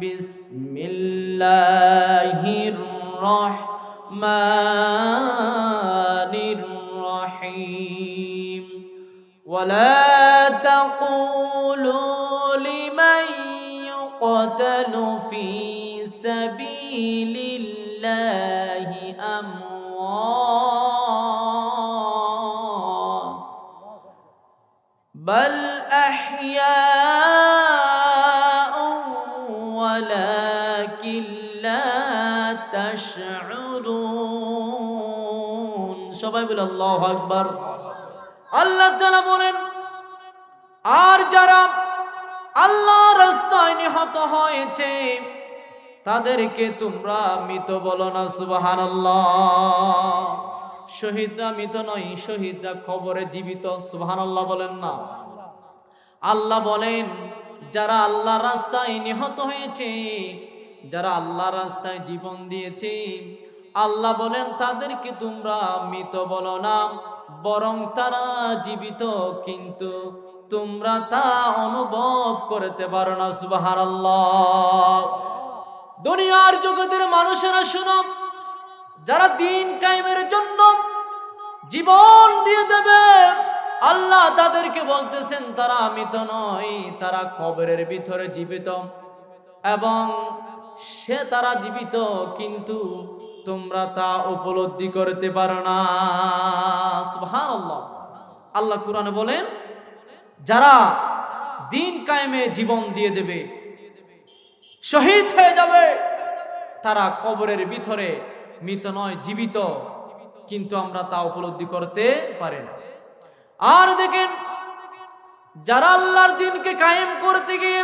বিসমিল্লাহির রহমানির রহিম ওয়ালা তাকুলু লিমান ইউকতালু ফি সাবিলিল্লাহি আমওয়াত বাল আহইয়াউন ওয়ালাকিন লা তাশউরুন। সবাই বলে আল্লাহু আকবার। আল্লাহ তাআলা বলেন, আর যারা আল্লাহর রাস্তায় নিহত হয়েছে তাদেরকে তোমরা মৃত বলো না। সুবহানাল্লাহ। শহীদরা মৃত নয়, শহীদরা কবরে জীবিত। সুবহানাল্লাহ বলেন না। আল্লাহ বলেন, যারা আল্লাহর রাস্তায় নিহত হয়েছে, যারা আল্লাহর রাস্তায় জীবন দিয়েছে, আল্লাহ বলেন তাদেরকে তোমরা মৃত বলো না, বরং তারা জীবিত, কিন্তু তোমরা তা অনুভব করতে পারো না। সুবহানাল্লাহ। দুনিয়ার জগতের মানুষেরা শুনো, যারা দিন কায়েমের জন্য জীবন দিয়ে দেবে, আল্লাহ তাদেরকে বলতেছেন তারা মৃত নয়, তারা কবরের ভিতরে জীবিত, এবং তারা জীবিত, কিন্তু তোমরা তা উপলব্ধি করতে পারো না। সুবহানাল্লাহ। আল্লাহ কুরআনে বলেন, যারা দিন কায়েমে জীবন দিয়ে দেবে, শহীদ হয়ে যাবে, তারা কবরের ভিতরে মৃত নয়, জীবিত, কিন্তু আমরা তা উপলব্ধি করতে পারি না। আর দেখেন, যারা আল্লাহর দিনকে কায়েম করতে গিয়ে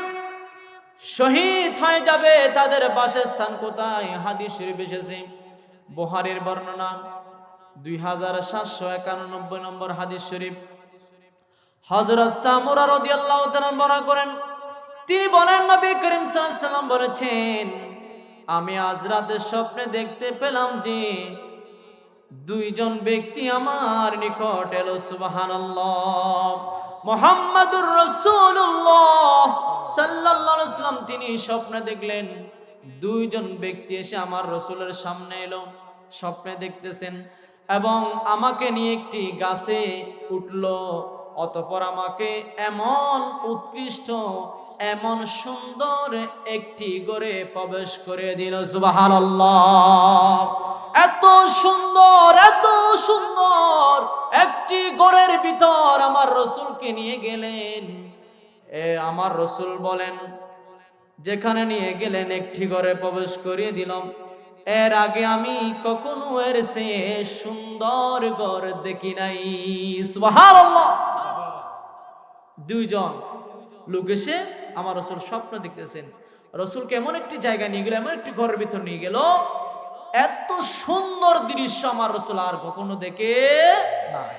শহীদ হয়ে যাবে, তাদের বাসস্থান কোথায়? হাদিস শরীফ এসেছে, বুখারীর বর্ণনা 2791 নম্বর হাদিস শরীফ। হযরত সামুরা রাদিয়াল্লাহু তাআলা বর্ণনা করেন, তিনি বলেন, নবী করিম সাল্লাল্লাহু আলাইহি সাল্লাম বলেছেন, আমি আজ রাতে স্বপ্নে দেখতে পেলাম যে দুইজন ব্যক্তি আমার নিকট এলো। সুবহানাল্লাহ। মুহাম্মাদুর রাসূলুল্লাহ সাল্লাল্লাহু আলাইহি ওয়াসাল্লাম তিনি স্বপ্নে দেখলেন দুইজন ব্যক্তি এসে আমার রাসূলের সামনে এলো, স্বপ্নে দেখতেছেন, এবং আমাকে নিয়ে একটি গাছে উঠলো, অতঃপর আমাকে এমন উৎকৃষ্ট, এমন সুন্দর একটি ঘরে প্রবেশ করে দিল। সুবহানাল্লাহ। এত সুন্দর, এত সুন্দর একটি ঘরের ভিতর আমার রাসূলকে নিয়ে গেলেন। আমার রাসূল বলেন, যেখানে নিয়ে গেলেন একটি ঘরে প্রবেশ করিয়ে দিলাম, এর আগে আমি কখনো এর চেয়ে সুন্দর ঘর দেখি নাই। সুবহানাল্লাহ। দুইজন লোক এসে আমার রাসূল স্বপ্ন দেখতেছেন, রাসূলকে এমন একটি জায়গা নিয়ে গেল, এমন একটি ঘরের ভিতর নিয়ে গেল, এত সুন্দর দৃশ্য আমার রাসূল আর কখনো দেখে নাই।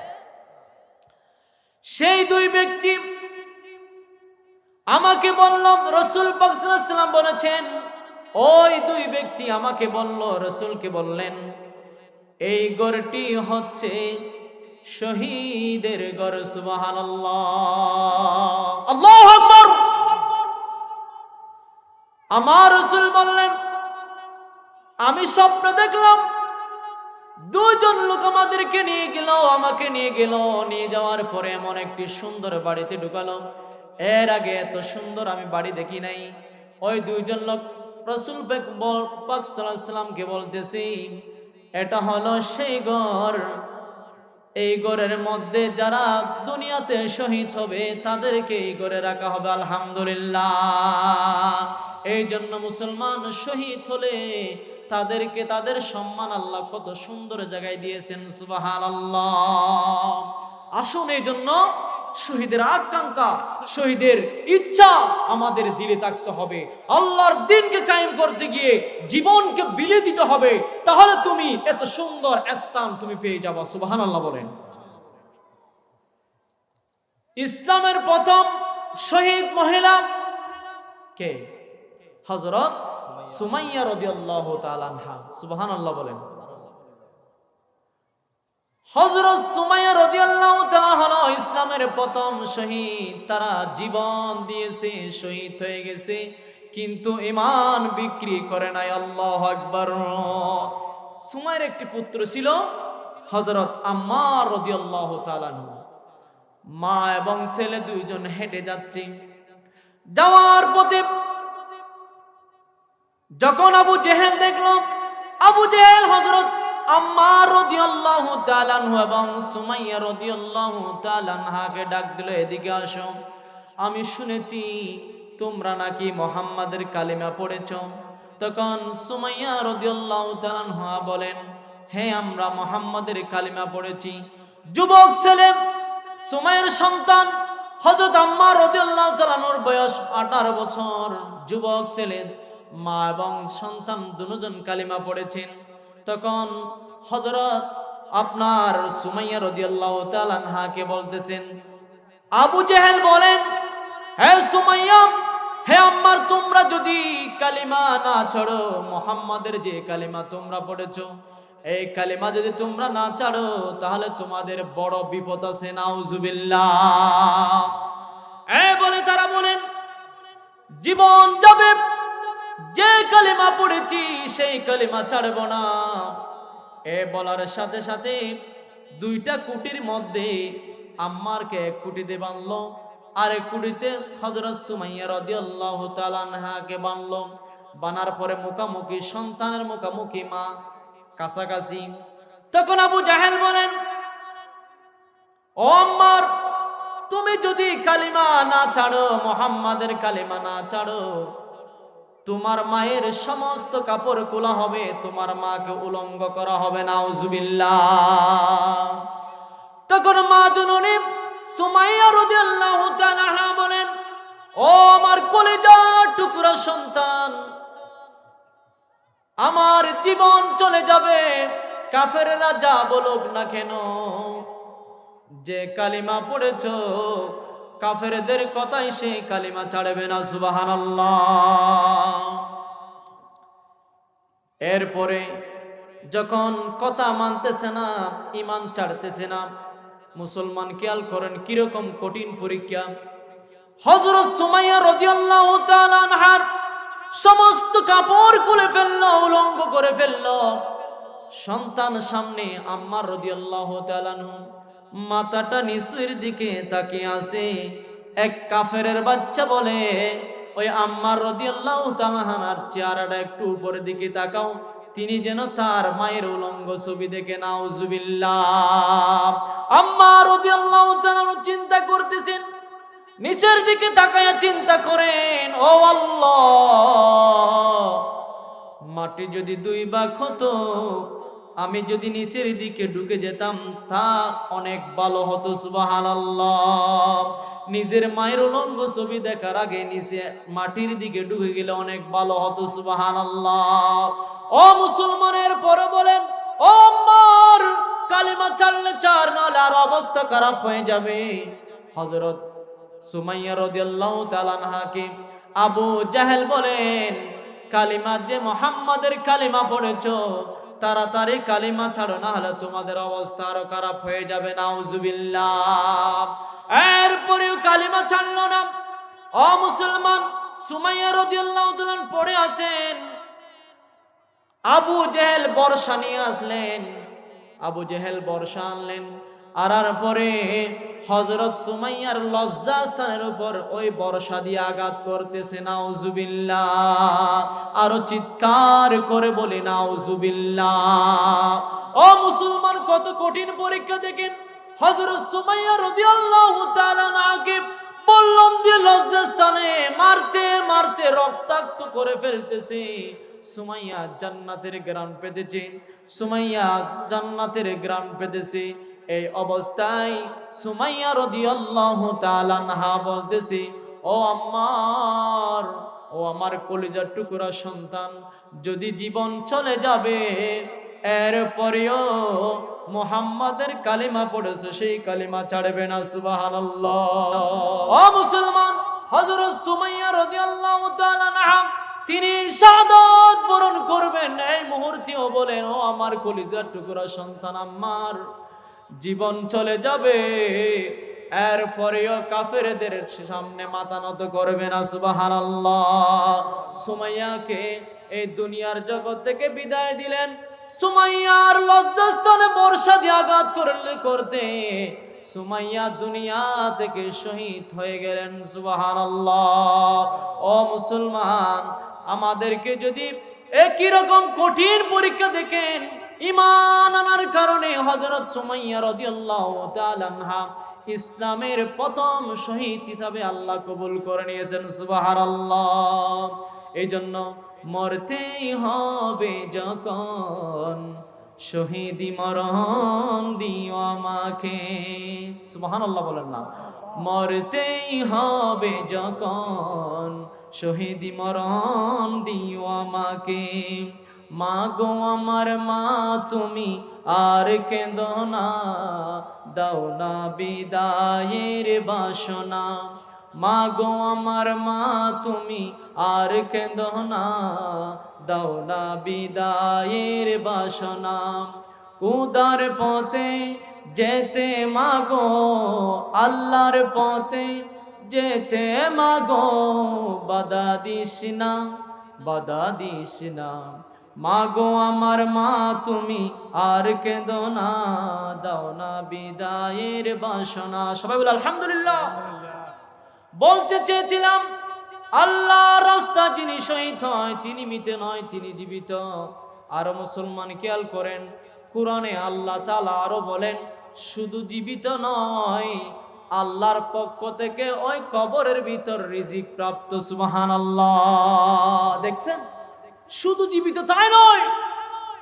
সেই দুই ব্যক্তি আমাকে বলল, রাসূল পাক সাল্লাল্লাহু আলাইহি ওয়াসাল্লাম বলেছেন, ওই দুই ব্যক্তি আমাকে বলল, রাসূলকে বললেন, এই ঘরটি হচ্ছে শহীদের ঘর। সুবহানাল্লাহ। আল্লাহু আকবার। আমার রাসূল বললেন, আমি স্বপ্ন দেখলাম দুইজন লোক আমাদেরকে নিয়ে গেল, আমাকে নিয়ে গেল, নিয়ে যাওয়ার পরে এমন একটি সুন্দর বাড়িতে ঢুকালো, এর আগে এত সুন্দর আমি বাড়ি দেখি নাই। ওই দুইজন লোক রাসূল পাক সাল্লাল্লাহু আলাইহি ওয়াসাল্লামকে বলতেছি, এটা হলো সেই ঘর, এই ঘরের মধ্যে যারা দুনিয়াতে শহীদ হবে তাদেরকে এই ঘরে রাখা হবে। আলহামদুলিল্লাহ। এই জন্য মুসলমান শহীদ হলে তাদেরকে তাদের সম্মান আল্লাহ কত সুন্দর জায়গায় দিয়েছেন। সুবহানাল্লাহ। আসুন, এই জন্য শহীদের আকাঙ্ক্ষা, শহীদের ইচ্ছা আমাদের দিলে থাকতে হবে। আল্লাহর দ্বীনকে কায়েম করতে গিয়ে জীবনকে বিলিয়ে দিতে হবে, তাহলে তুমি এত সুন্দর স্থান তুমি পেয়ে যাবে। সুবহানাল্লাহ বলেন। ইসলামের প্রথম শহীদ মহিলা কে? হযরত সুমাইয়া রাদিয়াল্লাহু তাআলা আনহা। সুবহানাল্লাহ বলেন। হযরত সুমাইয়া রাদিয়াল্লাহু তাআলা হলো ইসলামের প্রথম শহীদ। তারা জীবন দিয়েছে, শহীদ হয়ে গেছে, কিন্তু ঈমান বিক্রি করে নাই। আল্লাহু আকবার। সুমাইর একটি পুত্র ছিল হযরত আম্মার রাদিয়াল্লাহু তাআলা আনহু। মা এবং ছেলে দুইজন হেঁটে যাচ্ছে। যাওয়ার পথে যখন আবু জেহেল দেখল, আবু জেহেল হযরত আম্মার রাদিয়াল্লাহু তাআলা আনহু এবং সুমাইয়া রাদিয়াল্লাহু তাআলা আনহাকে ডাক দিল, এদিকে আসো, আমি শুনেছি তোমরা নাকি মুহাম্মাদের কালিমা পড়েছো। তখন সুমাইয়া রাদিয়াল্লাহু তাআলা আনহা বলেন, হ্যাঁ, আমরা মুহাম্মাদের কালিমা পড়েছি। যুবক ছেলে সুমাইয়ার সন্তান হযরত আম্মার রাদিয়াল্লাহু তাআলা আনহুর বয়স 18 বছর। যুবক ছেলে মা এবং সন্তান দুজন কালিমা পড়েছেন। তখন হযরত আপনার সুমাইয়া রাদিয়াল্লাহু তাআলা আনহাকে বলতেছেন, আবু জেহেল বলেন, হে সুমাইয়া, হে আম্মার, তোমরা যদি কালিমা না ছাড়ো, মুহাম্মাদের যে কালিমা তোমরা পড়েছো, এই কালিমা যদি তোমরা না ছাড়ো, তাহলে তোমাদের বড় বিপদ আছে। নাউজুবিল্লাহ। বলে তারা বলেন, জীবন যাবে, যে কালিমা পড়েছি সেই কালিমা ছাড়ব না। বলার সাথে সাথে দুইটা কুটির মধ্যে আম্মারকে এক কুটিতে বাঁধলো, আর এক কুটিতে হযরত সুমাইয়া রাদিয়াল্লাহু তাআলা আনহাকে বাঁধলো। বানার পরে মুখামুখি, সন্তানের মুখামুখি, মা কাছাকাছি। তখন আবু জাহেল বলেন, ও আম্মার, তুমি যদি কালিমা না ছাড়ো, মুহাম্মাদের কালিমা না ছাড়ো, তোমার মায়ের সমস্ত কাপড় খোলা হবে, তোমার মাকে উলঙ্গ করা হবে। নাউজুবিল্লাহ। তখন মা জননী সুমাইয়া রাদিয়াল্লাহু তাআলা আনহা বলেন, ও আমার কলিজার টুকরা সন্তান, আমার জীবন চলে যাবে, কাফেররা যা বলুক না কেন, যে কালিমা পড়েছো কাফেরদের কথাই সেই কালিমা ছাড়বে না। সুবহানাল্লাহ। এরপরে যখন কথা মানতেছে না, ঈমান ছাড়তেছে না, মুসলমান খেয়াল করেন কিরকম কঠিন পরীক্ষা। হযরত সুমাইয়া রাদিয়াল্লাহু তাআলা আনহার সমস্ত কাপড় খুলে ফেললো, উলঙ্গ করে ফেললো। সন্তান সামনে, আম্মার রাদিয়াল্লাহু তাআলা আনহু মাথাটা নিচের দিকে তাকিয়ে আছে। এক কাফেরের বাচ্চা বলে, ওই আম্মার রাদিয়াল্লাহু তাআলা আনহার চেহারাটা একটু উপরের দিকে তাকাও, তিনি যেন তার মায়ের উলঙ্গ ছবি দেখে। নাউজুবিল্লাহ। আম্মার রাদিয়াল্লাহু তাআলা চিন্তা করতেছেন, নিচের দিকে তাকায়া চিন্তা করেন, ও আল্লাহ, মাটি যদি দুই ভাগ হতো, আমি যদি নিচের দিকে ঢুকে যেতাম, তা অনেক ভালো হতো। সুবহানাল্লাহ। নিজের মায়ের উলঙ্গ ছবি দেখার আগে নিচে মাটির দিকে ঢুকে গেলে অনেক ভালো হতো। সুবহানাল্লাহ। ও মুসলমানের পরে বলেন, ও আম্মার, কালিমা ছাড়লে ছাড়, নাহলে আর অবস্থা খারাপ হয়ে যাবে। হযরত সুমাইয়া রাদিয়াল্লাহু তাআলা আনহাকে আবু জাহেল বলেন, কালিমা যে মুহাম্মাদের কালিমা পড়েছো, তাড়াতাড়ি কালিমা ছাড়ো, না হলে তোমাদের অবস্থা আরো খারাপ হয়ে যাবে। নাউজুবিল্লাহ। এরপরেও কালিমা ছাড়লো না। ও মুসলমান, সুমাইয়া রাদিয়াল্লাহু তাআলা পড়ে আছেন। আবু জেহেল বর্ষা নিয়ে আসলেন। আবু জেহেল বর্ষা আনলেন, আনার পরে হযরত সুমাইয়ার লজ্জাস্থানের উপর ওই বর্ষা দিয়ে আঘাত করতেছে। নাউজুবিল্লাহ। আরো চিৎকার করে বলি নাউজুবিল্লাহ। ও মুসলমান, কত কঠিন পরীক্ষা দেখেন। হযরত সুমাইয়া রাদিয়াল্লাহু তাআলা আনহাকে বললাম দিয়ে লজ্জাস্থানে মারতে মারতে রক্তাক্ত করে ফেলতেছে। সুমাইয়া জান্নাতের ঘ্রাণ পেতেছে, সুমাইয়া জান্নাতের ঘ্রাণ পেতেছে। এই অবস্থায় সুমাইয়া রাদিয়াল্লাহু তাআলা আনহা বলতেছে, ও আম্মার, ও আমার কলিজার টুকরা সন্তান, যদি জীবন চলে যাবে, এরপরেও মুহাম্মাদের কালিমা পড়েছে, সেই কালিমা ছাড়বে না। সুবহানাল্লাহ। ও মুসলমান, হযরত সুমাইয়া রাদিয়াল্লাহু তাআলা আনহা তিনি শাহাদাত বরণ করবেন, এই মুহূর্তেও বলেন, ও আমার কলিজার টুকরা সন্তান আম্মার, জীবন চলে যাবে, এরপরেও কাফেরদের সামনে মাথা নত করবে না। সুবহানাল্লাহ। সুমাইয়াকে এই দুনিয়ার জগৎ থেকে বিদায় দিলেন। সুমাইয়ার লজ্জাস্থানে বর্ষা দিয়ে আঘাত করতে সুমাইয়া দুনিয়া থেকে শহীদ হয়ে গেলেন। সুবহানাল্লাহ। ও মুসলমান, আমাদেরকে যদি একই রকম কঠিন পরীক্ষা দেখেন, ঈমান আনার কারণে হযরত সুমাইয়া রাদিয়াল্লাহু তাআলা আনহা ইসলামের প্রথম শহীদ হিসাবে আল্লাহ কবুল করে নিয়েছেন। সুবহানাল্লাহ। এই জন্য মরতেই হবে যখন শহীদি মরণ দিও আমাকে। সুবহানাল্লাহ বলেন না। মরতেই হবে যখন শহীদি মরণ দিও আমাকে। মা গো আমার মা তুমি আর কেঁদো না, দাও না বিদায়ের বাসনা। মা গো আমার মা তুমি আর কেঁদো না, দাও না বিদায়ের বাসনা। কুদার পথে যেতে মাগো, আল্লাহর পথে যেতে মাগো, বাধা দিস না, বাধা দিস না। মাগো আমার মা তুমি আর কেঁদো না, দাও না বিদায়ের বাসনা। সবাই বলে আলহামদুলিল্লাহ। বলতে চেয়েছিলাম, আল্লাহর রাস্তা যিনি শহীদ হয় তিনি মৃত নয়, তিনি জীবিত। আরো মুসলমান খেয়াল করেন, কোরআনে আল্লাহ তাআলা আরো বলেন, শুধু জীবিত নয়, আল্লাহর পক্ষ থেকে ওই কবরের ভিতর রিজিক প্রাপ্ত। সুবহানাল্লাহ। দেখছেন, শুধু জীবিত তাই নয়,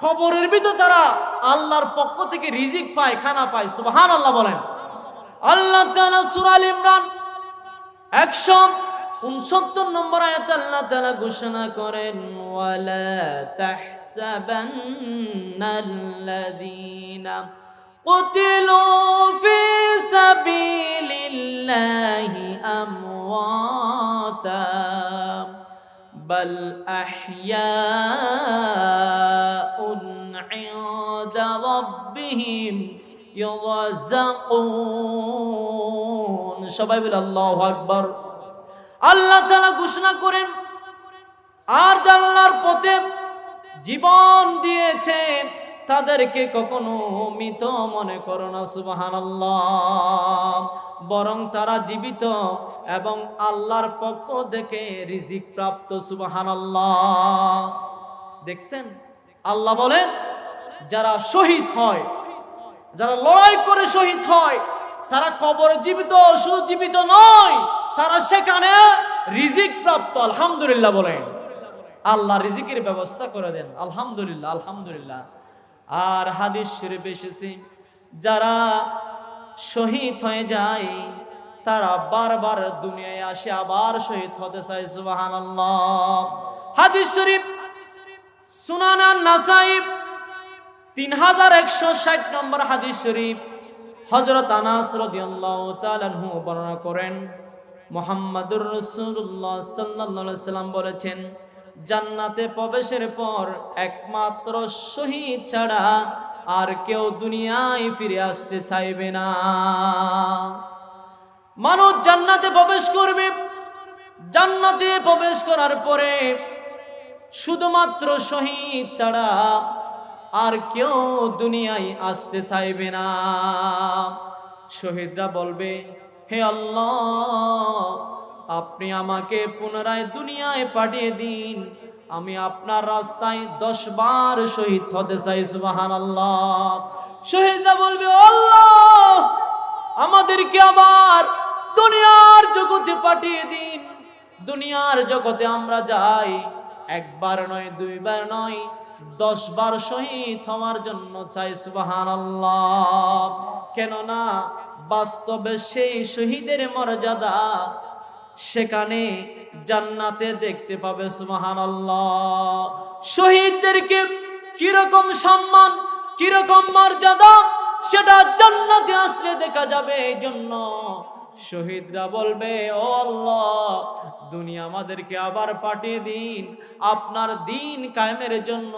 কবরের ভিতর তারা আল্লাহর পক্ষ থেকে রিজিক পায়, খানা পায়। সুবহানাল্লাহ বলেন। আল্লাহ তাআলা সূরা আল ইমরান 169 নম্বর আয়াতে আল্লাহ তাআলা ঘোষণা করেন, ওয়ালা তাহসাবান্নাল্লাযীনা কুতিলু ফি সাবিলিল্লাহি আমওয়াতা বাল আহইয়াউন ইনদা রাব্বিহিম ইউযাকুন। সবাই বলে আল্লাহু আকবার। আল্লাহ তাআলা ঘোষণা করেন, আর আল্লাহর পথে জীবন দিয়েছে তাদেরকে কখনো মৃত মনে করো না। সুবহানাল্লাহ। বরং তারা জীবিত এবং আল্লাহর পক্ষ থেকে রিজিক প্রাপ্ত। সুবহানাল্লাহ। দেখছেন, আল্লাহ বলেন, যারা শহীদ হয়, যারা লড়াই করে শহীদ হয়, তারা কবরে জীবিত, শুধু জীবিত নয়, তারা সেখানে রিজিক প্রাপ্ত। আলহামদুলিল্লাহ বলেন। আল্লাহ রিজিকের ব্যবস্থা করে দেন। আলহামদুলিল্লাহ, আলহামদুলিল্লাহ। আর হাদিস শরীফে এসেছে, যারা শহীদ হয়ে যায় তারা বারবার দুনিয়ায় আসে আবার শহীদ হতে চায়। সুবহানাল্লাহ। হাদিস শরীফ সুনান আন-নাসাই 3160 নম্বর হাদিস শরীফ। হযরত আনাস রাদিয়াল্লাহু তাআলা আনহু বর্ণনা করেন, মুহাম্মাদুর রাসূলুল্লাহ সাল্লাল্লাহু আলাইহি সাল্লাম বলেছেন, জান্নাতে প্রবেশের পর একমাত্র শহীদ ছাড়া আর কেউ দুনিয়ায় ফিরে আসতে চাইবে না। মানুষ জান্নাতে প্রবেশ করবে, জান্নাতে প্রবেশ করার পরে শুধুমাত্র শহীদ ছাড়া আর কেউ দুনিয়ায় আসতে চাইবে না। শহীদরা বলবে, হে আল্লাহ, আপনি আমাকে পুনরায় দুনিয়ায় পাঠিয়ে দিন, আমি আপনার রাস্তায় 10 বার শহীদ হতে চাই। সুবহানাল্লাহ। শহীদরা বলবে, আল্লাহ, আমাদেরকে আবার দুনিয়ার জগতে পাঠিয়ে দিন, দুনিয়ার জগতে আমরা যাই, একবার নয়, 2 বার নয়, 10 বার শহীদ হওয়ার জন্য চাই। সুবহানাল্লাহ। কেননা বাস্তবে সেই শহীদের মর্যাদা সেখানে জান্নাতে দেখতে পাবে। সুবহানাল্লাহ। শহীদদেরকে কিরকম সম্মান, কিরকম মর্যাদা, সেটা জান্নাতে আসলে দেখা যাবে। এই জন্য শহীদরা বলবে, ও আল্লাহ, দুনিয়া আমাদেরকে আবার পাঠিয়ে দিন, আপনার দিন কায়েমের জন্য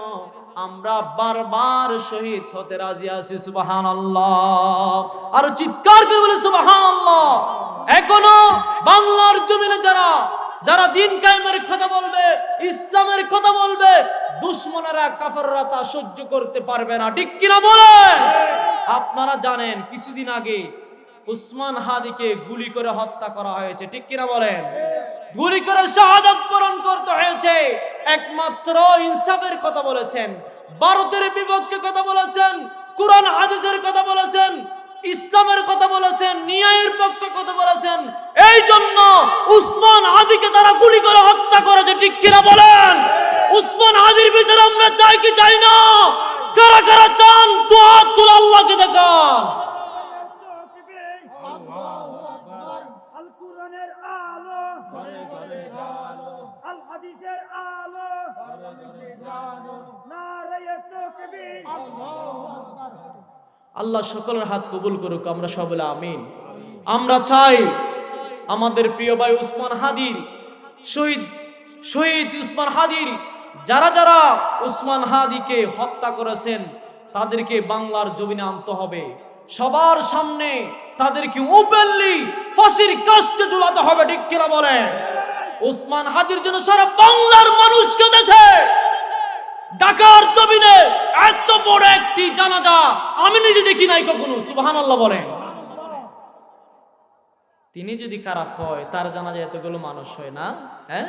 আমরা বারবার শহীদ হতে রাজি আছি। সুবহানাল্লাহ, আর চিৎকার করে বলে সুবহানাল্লাহ। এখনো বাংলার জমিনে যারা যারা দিন কায়েমের কথা বলবে, ইসলামের কথা বলবে, দুশমনেরা কাফেররা তা সহ্য করতে পারবে না। ঠিক কিনা বলেন? আপনারা জানেন কিছুদিন আগে উসমান হাদিকে গুলি করে হত্যা করা হয়েছে। ঠিক কিনা বলেন? গুলি করে শাহাদাত বরণ করতে হয়েছে। একমাত্র ইনসাফের কথা বলেছেন, ভারতের বিপক্ষে কথা বলেছেন, কুরআন হাদিসের কথা বলেছেন, ইসলামের কথা বলেছেন, ন্যায়ের পক্ষে কথা বলেছেন। এই জন্য উসমান হাদিকে তারা গুলি করে হত্যা করেছে। ঠিক কিনা বলেন? উসমান হাদির বিচার আমরা চাই কি চাই না? কারা কারা চান দোয়া তুলে আল্লাহকে দেখান। আল কুরআনের আলো ঘরে ঘরে জালো, আল হাদিসের আলো ঘরে ঘরে জালো, নারায়ে তাকবীর, আল্লাহু আকবার। আল্লাহ সকলের হাত কবুল করুক, আমরা সবাই বলে আমিন। আমরা চাই আমাদের প্রিয় ভাই উসমান হাদির শহীদ উসমান হাদির যারা যারা উসমান হাদিকে হত্যা করেছেন তাদেরকে বাংলার জমিনে আনতে হবে। সবার সামনে তাদেরকে ওপেনলি ফাঁসির কাস্টে ঝুলাতে হবে। ঠিক কিনা বলেন? উসমান হাদির জন্য সারা বাংলার মানুষ কেঁদেছে। ঢাকার জমিনে এত বড় একটি জানাজা আমি নিজে দেখি নাই কখনো। সুবহানাল্লাহ বলেন। তিনি যদি খারাপ হয় তার জানাজা এতগুলো মানুষ হয় না? হ্যাঁ,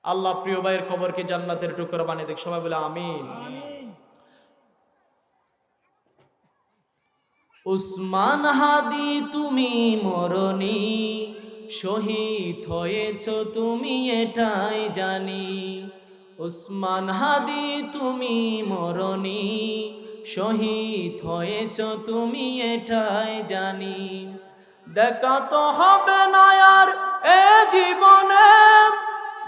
আল্লাহ প্রিয় ভাইয়ের কবরকে জান্নাতের টুকরা বানিয়ে দেখ, সবাই বলে আমিন। উসমান হাদি তুমি মরণি, শহীদ হয়েছ তুমি এটাই জানি। উসমান হাদি তুমি মরণি, শহীদ হয়েছ তুমি এটাই জানি। দেখা তো হবে না আর এ জীবনে,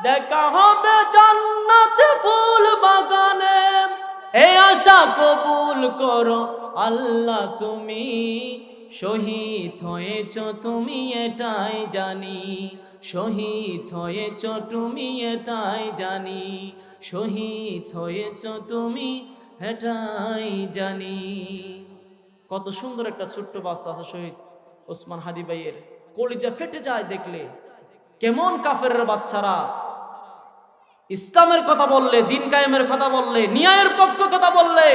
দেখা হবে জান্নাতে ফুল বাগানে। এই আশা কবুল করো আল্লাহ তুমি, শহীদ হয়েছ তুমি এটাই জানি। শহীদ হয়েছ তুমি এটাই জানি। শহীদ হয়েছ তুমি এটাই জানি। কত সুন্দর একটা ছোট্ট বাচ্চা আছে শহীদ ওসমান হাদি ভাইয়ের, কলিজা ফেটে যায় দেখলে। কেমন কাফেরের বাচ্চারা ইসলামের কথা বললে, দিন কায়েমের কথা বললে, ন্যায়ের পক্ষ কথা বললে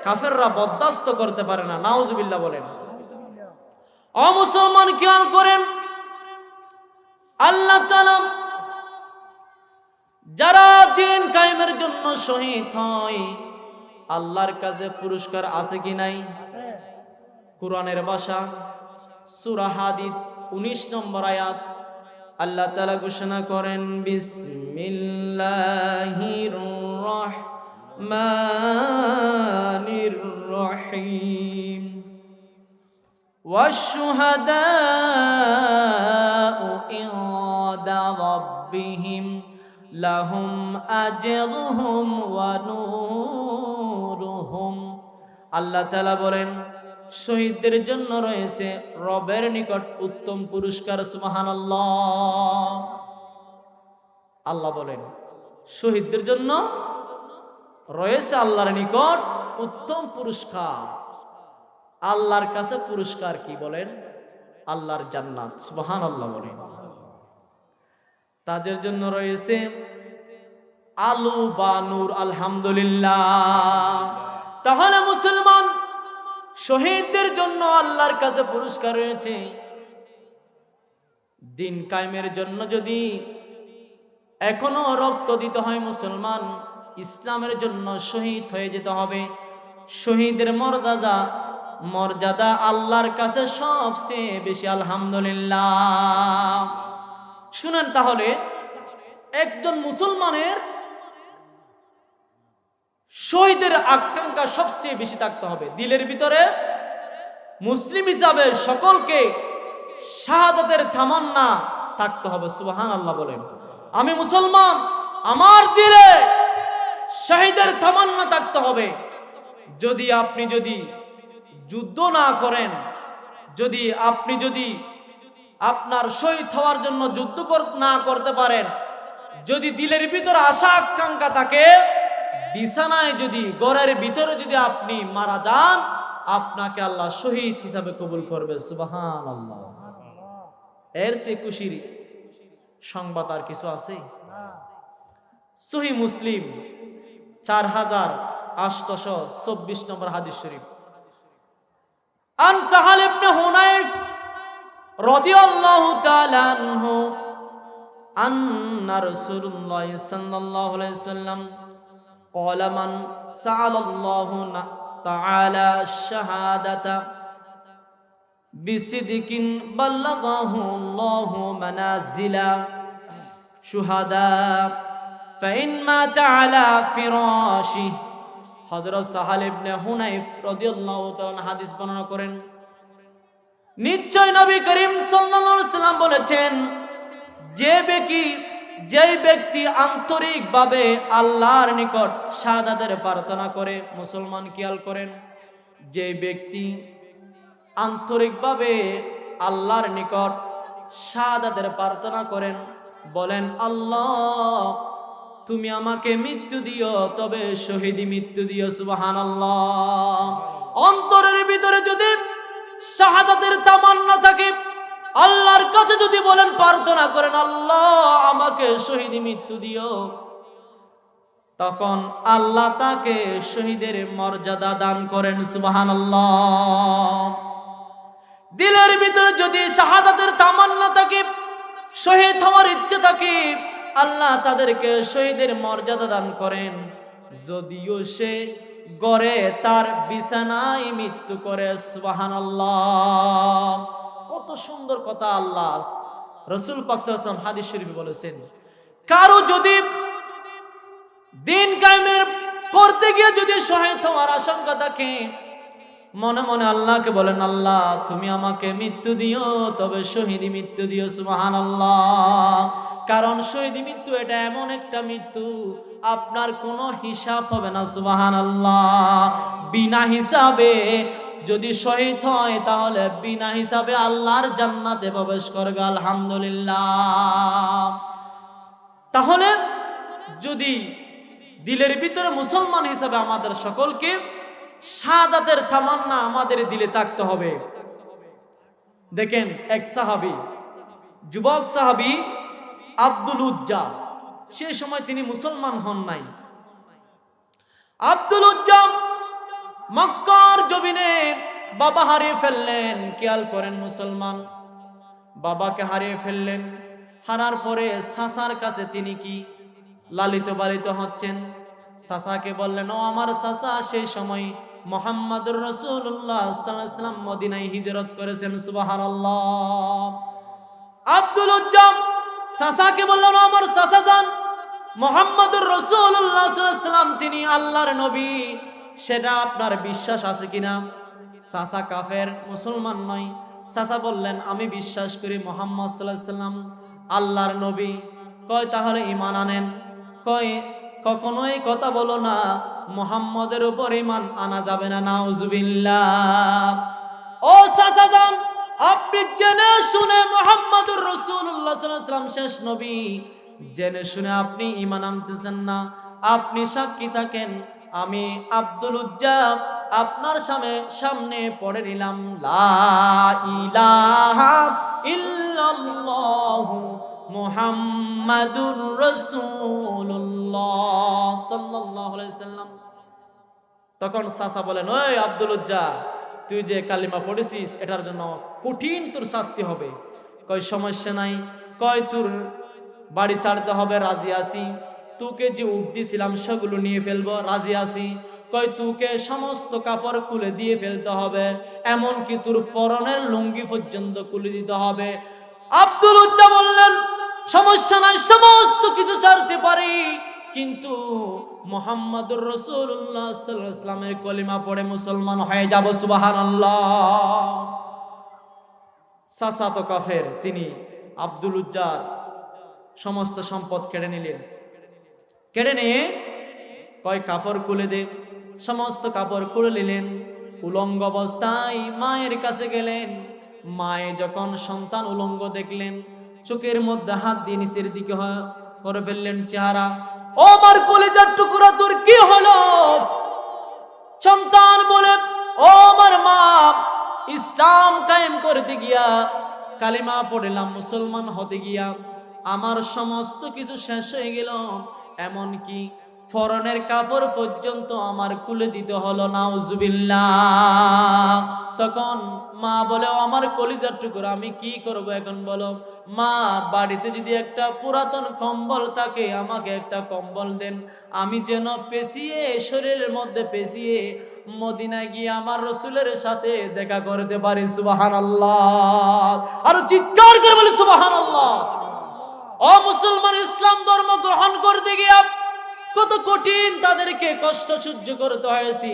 কাফেররা বরদাস্ত করতে পারে না। নাউজুবিল্লাহ বলেন। অমুসলমান খেয়াল করেন, আল্লাহ তাআলা যারা দিন কায়েমের জন্য শহীদ হয় আল্লাহর কাছে পুরস্কার আছে কি নাই? কোরআনের ভাষা সূরা হাদীদ 19 নম্বর আয়াত আল্লাহ তাআলা ঘোষণা করেন, বিসমিল্লাহির রহমানির রহিম, ওয়াশ-শুহাদাউ ইনদা রাব্বিহিম লাহুম আজরুহুম ওয়া নূরুহুম। আল্লাহ তাআলা বলেন শহীদদের জন্য রয়েছে রবের নিকট উত্তম পুরস্কার। সুবহানাল্লাহ। আল্লাহ বলেন শহীদদের জন্য রয়েছে আল্লাহর নিকট উত্তম পুরস্কার। আল্লাহর কাছে পুরস্কার কি বলেন? আল্লাহর জান্নাত। সুবহানাল্লাহ বলেন। তাদের জন্য রয়েছে আলো বা নূর। আলহামদুলিল্লাহ। তাহলে মুসলমান, শহীদদের জন্য আল্লাহর কাছে পুরস্কার রয়েছে। দিন কায়েমের জন্য যদি এখনো রক্ত দিতে হয় মুসলমান, ইসলামের জন্য শহীদ হয়ে যেতে হবে। শহীদের মর্যাদা আল্লাহর কাছে সবচেয়ে বেশি। আলহামদুলিল্লাহ। শুনেন তাহলে, একজন মুসলমানের শহীদের আকাঙ্ক্ষা সবচেয়ে বেশি থাকতে হবে দিলের ভিতরে। মুসলিম হিসাবে সকলকে শাহাদাতের তামান্না থাকতে হবে। সুবহানাল্লাহ বলেন। আমি মুসলমান, আমার দিলে শহীদের তামান্না থাকতে হবে। আপনি যদি যুদ্ধ না করেন, আপনি যদি আপনার শহীদ হওয়ার জন্য যুদ্ধ না করতে পারেন, যদি দিলের ভিতরে আশা আকাঙ্ক্ষা থাকে, বিছানায় যদি ঘরের ভিতরে যদি আপনি মারা যান, আপনাকে আল্লাহ শহীদ হিসাবে কবুল করবে। সুবহানাল্লাহ। এর চেয়ে খুশির সংবাদ আর কিছু আছে? সহিহ মুসলিম 4824 নম্বর হাদিস শরীফ। আন সাহাল ইবনে হুনাইফ রাদিয়াল্লাহু তাআলা আনহু আন্না রাসূলুল্লাহ সাল্লাল্লাহু আলাইহি ওয়াসাল্লাম ক্বালা মান সাআলাল্লাহু তাআলা শাহাদাতা বিসিদকিন বাল্লাগাহু আল্লাহু মানাজিলা শুহাদা ফাইন মাতা আলা ফিরাশিহি। হযরত সাহাল ইবনে হুনাইফ রাদিয়াল্লাহু তাআলা হাদিস বর্ণনা করেন, নিশ্চয় নবী করিম সাল্লাল্লাহু আলাইহি ওয়াসাল্লাম বলেছেন, যেই ব্যক্তি আন্তরিকভাবে আল্লাহর নিকট শাহাদাতের প্রার্থনা করে, মুসলমান খেয়াল করেন, যে ব্যক্তি আন্তরিকভাবে আল্লাহর নিকট শাহাদাতের প্রার্থনা করেন, বলেন আল্লাহ তুমি আমাকে মৃত্যু দিও, তবে শহীদি মৃত্যু দিও। সুবহানাল্লাহ। অন্তরের ভিতরে যদি শাহাদাতের তামান্না থাকে, আল্লাহর কাছে যদি বলেন, প্রার্থনা করেন আল্লাহ আমাকে শহীদি মৃত্যু দিও, তখন আল্লাহ তাকে শহীদের মর্যাদা দান করেন। সুবহানাল্লাহ। দিলের ভিতরে যদি শাহাদাতের তামান্না থাকে, শহীদ হওয়ার ইচ্ছে থাকে, আল্লাহ তাদেরকে শহীদের মর্যাদা দান করেন, যদিও সে গড়ে তার বিছানায় মৃত্যু করে। সুবহানাল্লাহ। কত সুন্দর কথা আল্লাহ রাসূল পাক সাল্লাল্লাহু আলাইহি ওয়াসাল্লাম হাদিস শরীফে বলেছেন। কারো যদি দিন কায়েমের করতে গিয়ে যদি শহীদ হওয়ার আশঙ্কা থাকে, মনে মনে আল্লাহকে বলেন আল্লাহ তুমি আমাকে মৃত্যু দিও, তবে শহীদি মৃত্যু দিও। সুবহানাল্লাহ। কারণ শহীদি মৃত্যু এটা এমন একটা মৃত্যু, আপনার কোনো হিসাব হবে না। সুবহানাল্লাহ। বিনা হিসাবে যদি শহীদ হয়, তাহলে বিনা হিসাবে আল্লাহর জান্নাতে প্রবেশ করবে। আলহামদুলিল্লাহ। তাহলে যদি দিলের ভিতরে মুসলমান হিসাবে আমাদের সকলকে শাহাদাতের তামান্না আমাদের দিলে থাকতে হবে। দেখেন এক সাহাবী, যুবক সাহাবী আব্দুল উজ্জা, সে সময় তিনি মুসলমান হন নাই। আব্দুল উজ্জা মক্কার জমিনে বাবা হারিয়ে ফেললেন। খেয়াল করেন মুসলমান, বাবাকে হারিয়ে ফেললেন। হারার পরে চাচার কাছে তিনি কি লালিত পালিত হচ্ছেন। চাচাকে বললেন, ও আমার চাচা, সেই সময় মুহাম্মদুর রাসূলুল্লাহ সাল্লাল্লাহু আলাইহি ওয়াসাল্লাম মদিনায় হিজরত করেছেন। সুবহানাল্লাহ। আব্দুল উজ্জা চাচাকে বললেন, ও আমার চাচা যান, মুহাম্মদুর রাসূলুল্লাহ সাল্লাল্লাহু আলাইহি ওয়াসাল্লাম তিনি আল্লাহর নবী, সেটা আপনার বিশ্বাস আছে কিনা? চাচা কাফের, মুসলমান নয়। চাচা বললেন, আমি বিশ্বাস করি মুহাম্মদ সাল্লাল্লাহু আলাইহি ওয়াসাল্লাম আল্লাহর নবী। কয় তাহলে ঈমান আনেন। কয় কখনোই কথা বলো না, মুহাম্মদের উপর ঈমান আনা যাবে না। নাউজুবিল্লাহ। ও চাচা যান, আপনি জেনে শুনে মুহাম্মদুর রাসূলুল্লাহ সাল্লাল্লাহু আলাইহি ওয়াসাল্লাম শেষ নবী, জেনে শুনে আপনি ঈমান আনতেছেন না, আপনি সাক্ষী থাকেন। আমি আব্দুল উজ্জা আপনার সামনে পড়ে নিলাম, লা ইলাহা ইল্লাল্লাহু মুহাম্মাদুর রাসূলুল্লাহ সাল্লাল্লাহু আলাইহি ওয়াসাল্লাম। তখন চাচা বলেন, ওই আব্দুল উজ্জা, তুই যে কালিমা পড়েছিস এটার জন্য কঠিন তোর শাস্তি হবে। কয় সমস্যা নাই। কয় তোর বাড়ি ছাড়তে হবে, রাজি আছি। তোকে যে উট দিয়েছিলাম সেগুলো নিয়ে ফেলবো, রাজি আছি। কয় তোকে সমস্ত কাপড় খুলে দিয়ে ফেলতে হবে, এমনকি তোর পরনের লুঙ্গি পর্যন্ত খুলে দিতে হবে। আব্দুল উজ্জা বললেন, সমস্যা নাই, সমস্ত কিছু ছাড়তে পারি, কিন্তু মুহাম্মদুর রাসূলুল্লাহ সাল্লাল্লাহু আলাইহি ওয়াসাল্লামের কলিমা পড়ে মুসলমান হয়ে যাব। সুবহানাল্লাহ। চাচা তো কাফের, তিনি আব্দুল উজ্জার সমস্ত সম্পদ কেড়ে নিলেন। কেড়ে নিয়ে কয় কাপড় খুলে দে। সমস্ত কাপড় খুলে নিলেন। উলঙ্গ অবস্থায় মায়ের কাছে গেলেন। মায়ে যখন সন্তান উলঙ্গ দেখলেন, চোখের মধ্যে হাত দিয়ে নিচের দিকে করে ফেললেন চেহারা। ও আমার কলিজার টুকরা তোর কি হলো? সন্তান বলে, ও আমার মা, ইসলাম কায়েম করতে গিয়া, কালিমা পড়লাম, মুসলমান হতে গিয়া আমার সমস্ত কিছু শেষ হয়ে গেল, এমন কি ফরনের কাপড় পর্যন্ত আমার খুলে দিতে হলো, নাউজুবিল্লাহ। তখন মা বলে, ও আমার কলিজার টুকরা আমি কি করব এখন বলো? মা, বাড়িতে যদি একটা পুরাতন কম্বল থাকে আমাকে একটা কম্বল দেন, আমি যেন পেঁচিয়ে, শরীরের মধ্যে পেঁচিয়ে মদিনায় গিয়ে আমার রসুলের সাথে দেখা করতে পারি। সুবহানাল্লাহ। আর চিৎকার করে বলি সুবহানাল্লাহ। ও মুসলমান, ইসলাম ধর্ম গ্রহণ করতে গিয়া কত কঠিন তাদেরকে কষ্ট সহ্য করতে হয়েছে,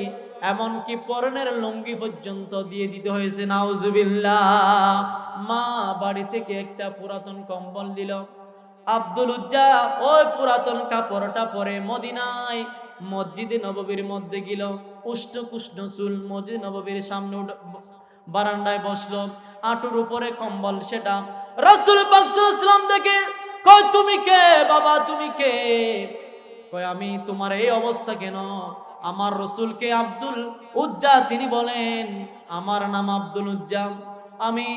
এমনকি পরনের লুঙ্গি পর্যন্ত দিয়ে দিতে হয়েছে, নাউজুবিল্লাহ। মা বাড়ি থেকে একটা পুরাতন কম্বল দিল। আব্দুল উজ্জা ওই পুরাতন কাপড়টা পরে মদিনায় মসজিদে নববীর মধ্যে গেল, উষ্ণ চুল মসজিদ নববীর সামনে বারান্দায় বসলো, আঁটুর উপরে কম্বল সেটা। রাসূল পাক সাল্লাল্লাহু আলাইহি ওয়াসাল্লাম দেখে কয়, তুমি কে বাবা, তুমি কে? কয়, আমি। তোমার এই অবস্থা কেন? আমার রসুলকে আব্দুল উজ্জা, তিনি বলেন আমার নাম আব্দুল উজ্জা, আমি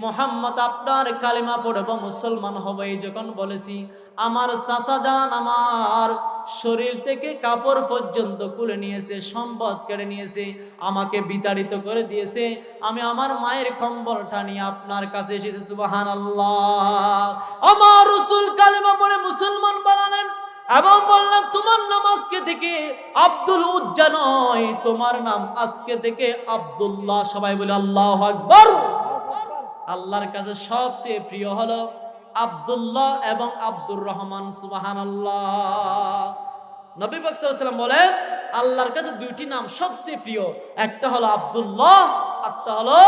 মোহাম্মদ আপনার কালিমা পড়ব, মুসলমান হবে যখন বলেছি, আমার চাচা জান আমার শরীর থেকে কাপড় পর্যন্ত খুলে নিয়েছে, সম্পদ কেড়ে নিয়েছে, আমাকে বিতাড়িত করে দিয়েছে, আমি আমার মায়ের কম্বলটা নিয়ে আপনার কাছে এসেছি। সুবহানাল্লাহ। আমার রাসূল কালিমা পড়ে মুসলমান বানালেন এবং বললেন, তোমার নাম আজকে থেকে আব্দুল উজ্জা নয়, তোমার নাম আজকে থেকে আব্দুল্লাহ। সবাই বলে আল্লাহু আকবার। আল্লাহর কাছে সবচেয়ে প্রিয় হলো আব্দুল্লাহ এবং আব্দুর রহমান। সুবহানাল্লাহ। নবী পাক সাল্লাল্লাহু আলাইহি ওয়াসাল্লাম বলেন, আল্লাহর কাছে দুইটি নাম সবচেয়ে প্রিয়, একটা হলো আব্দুল্লাহ, একটা হলো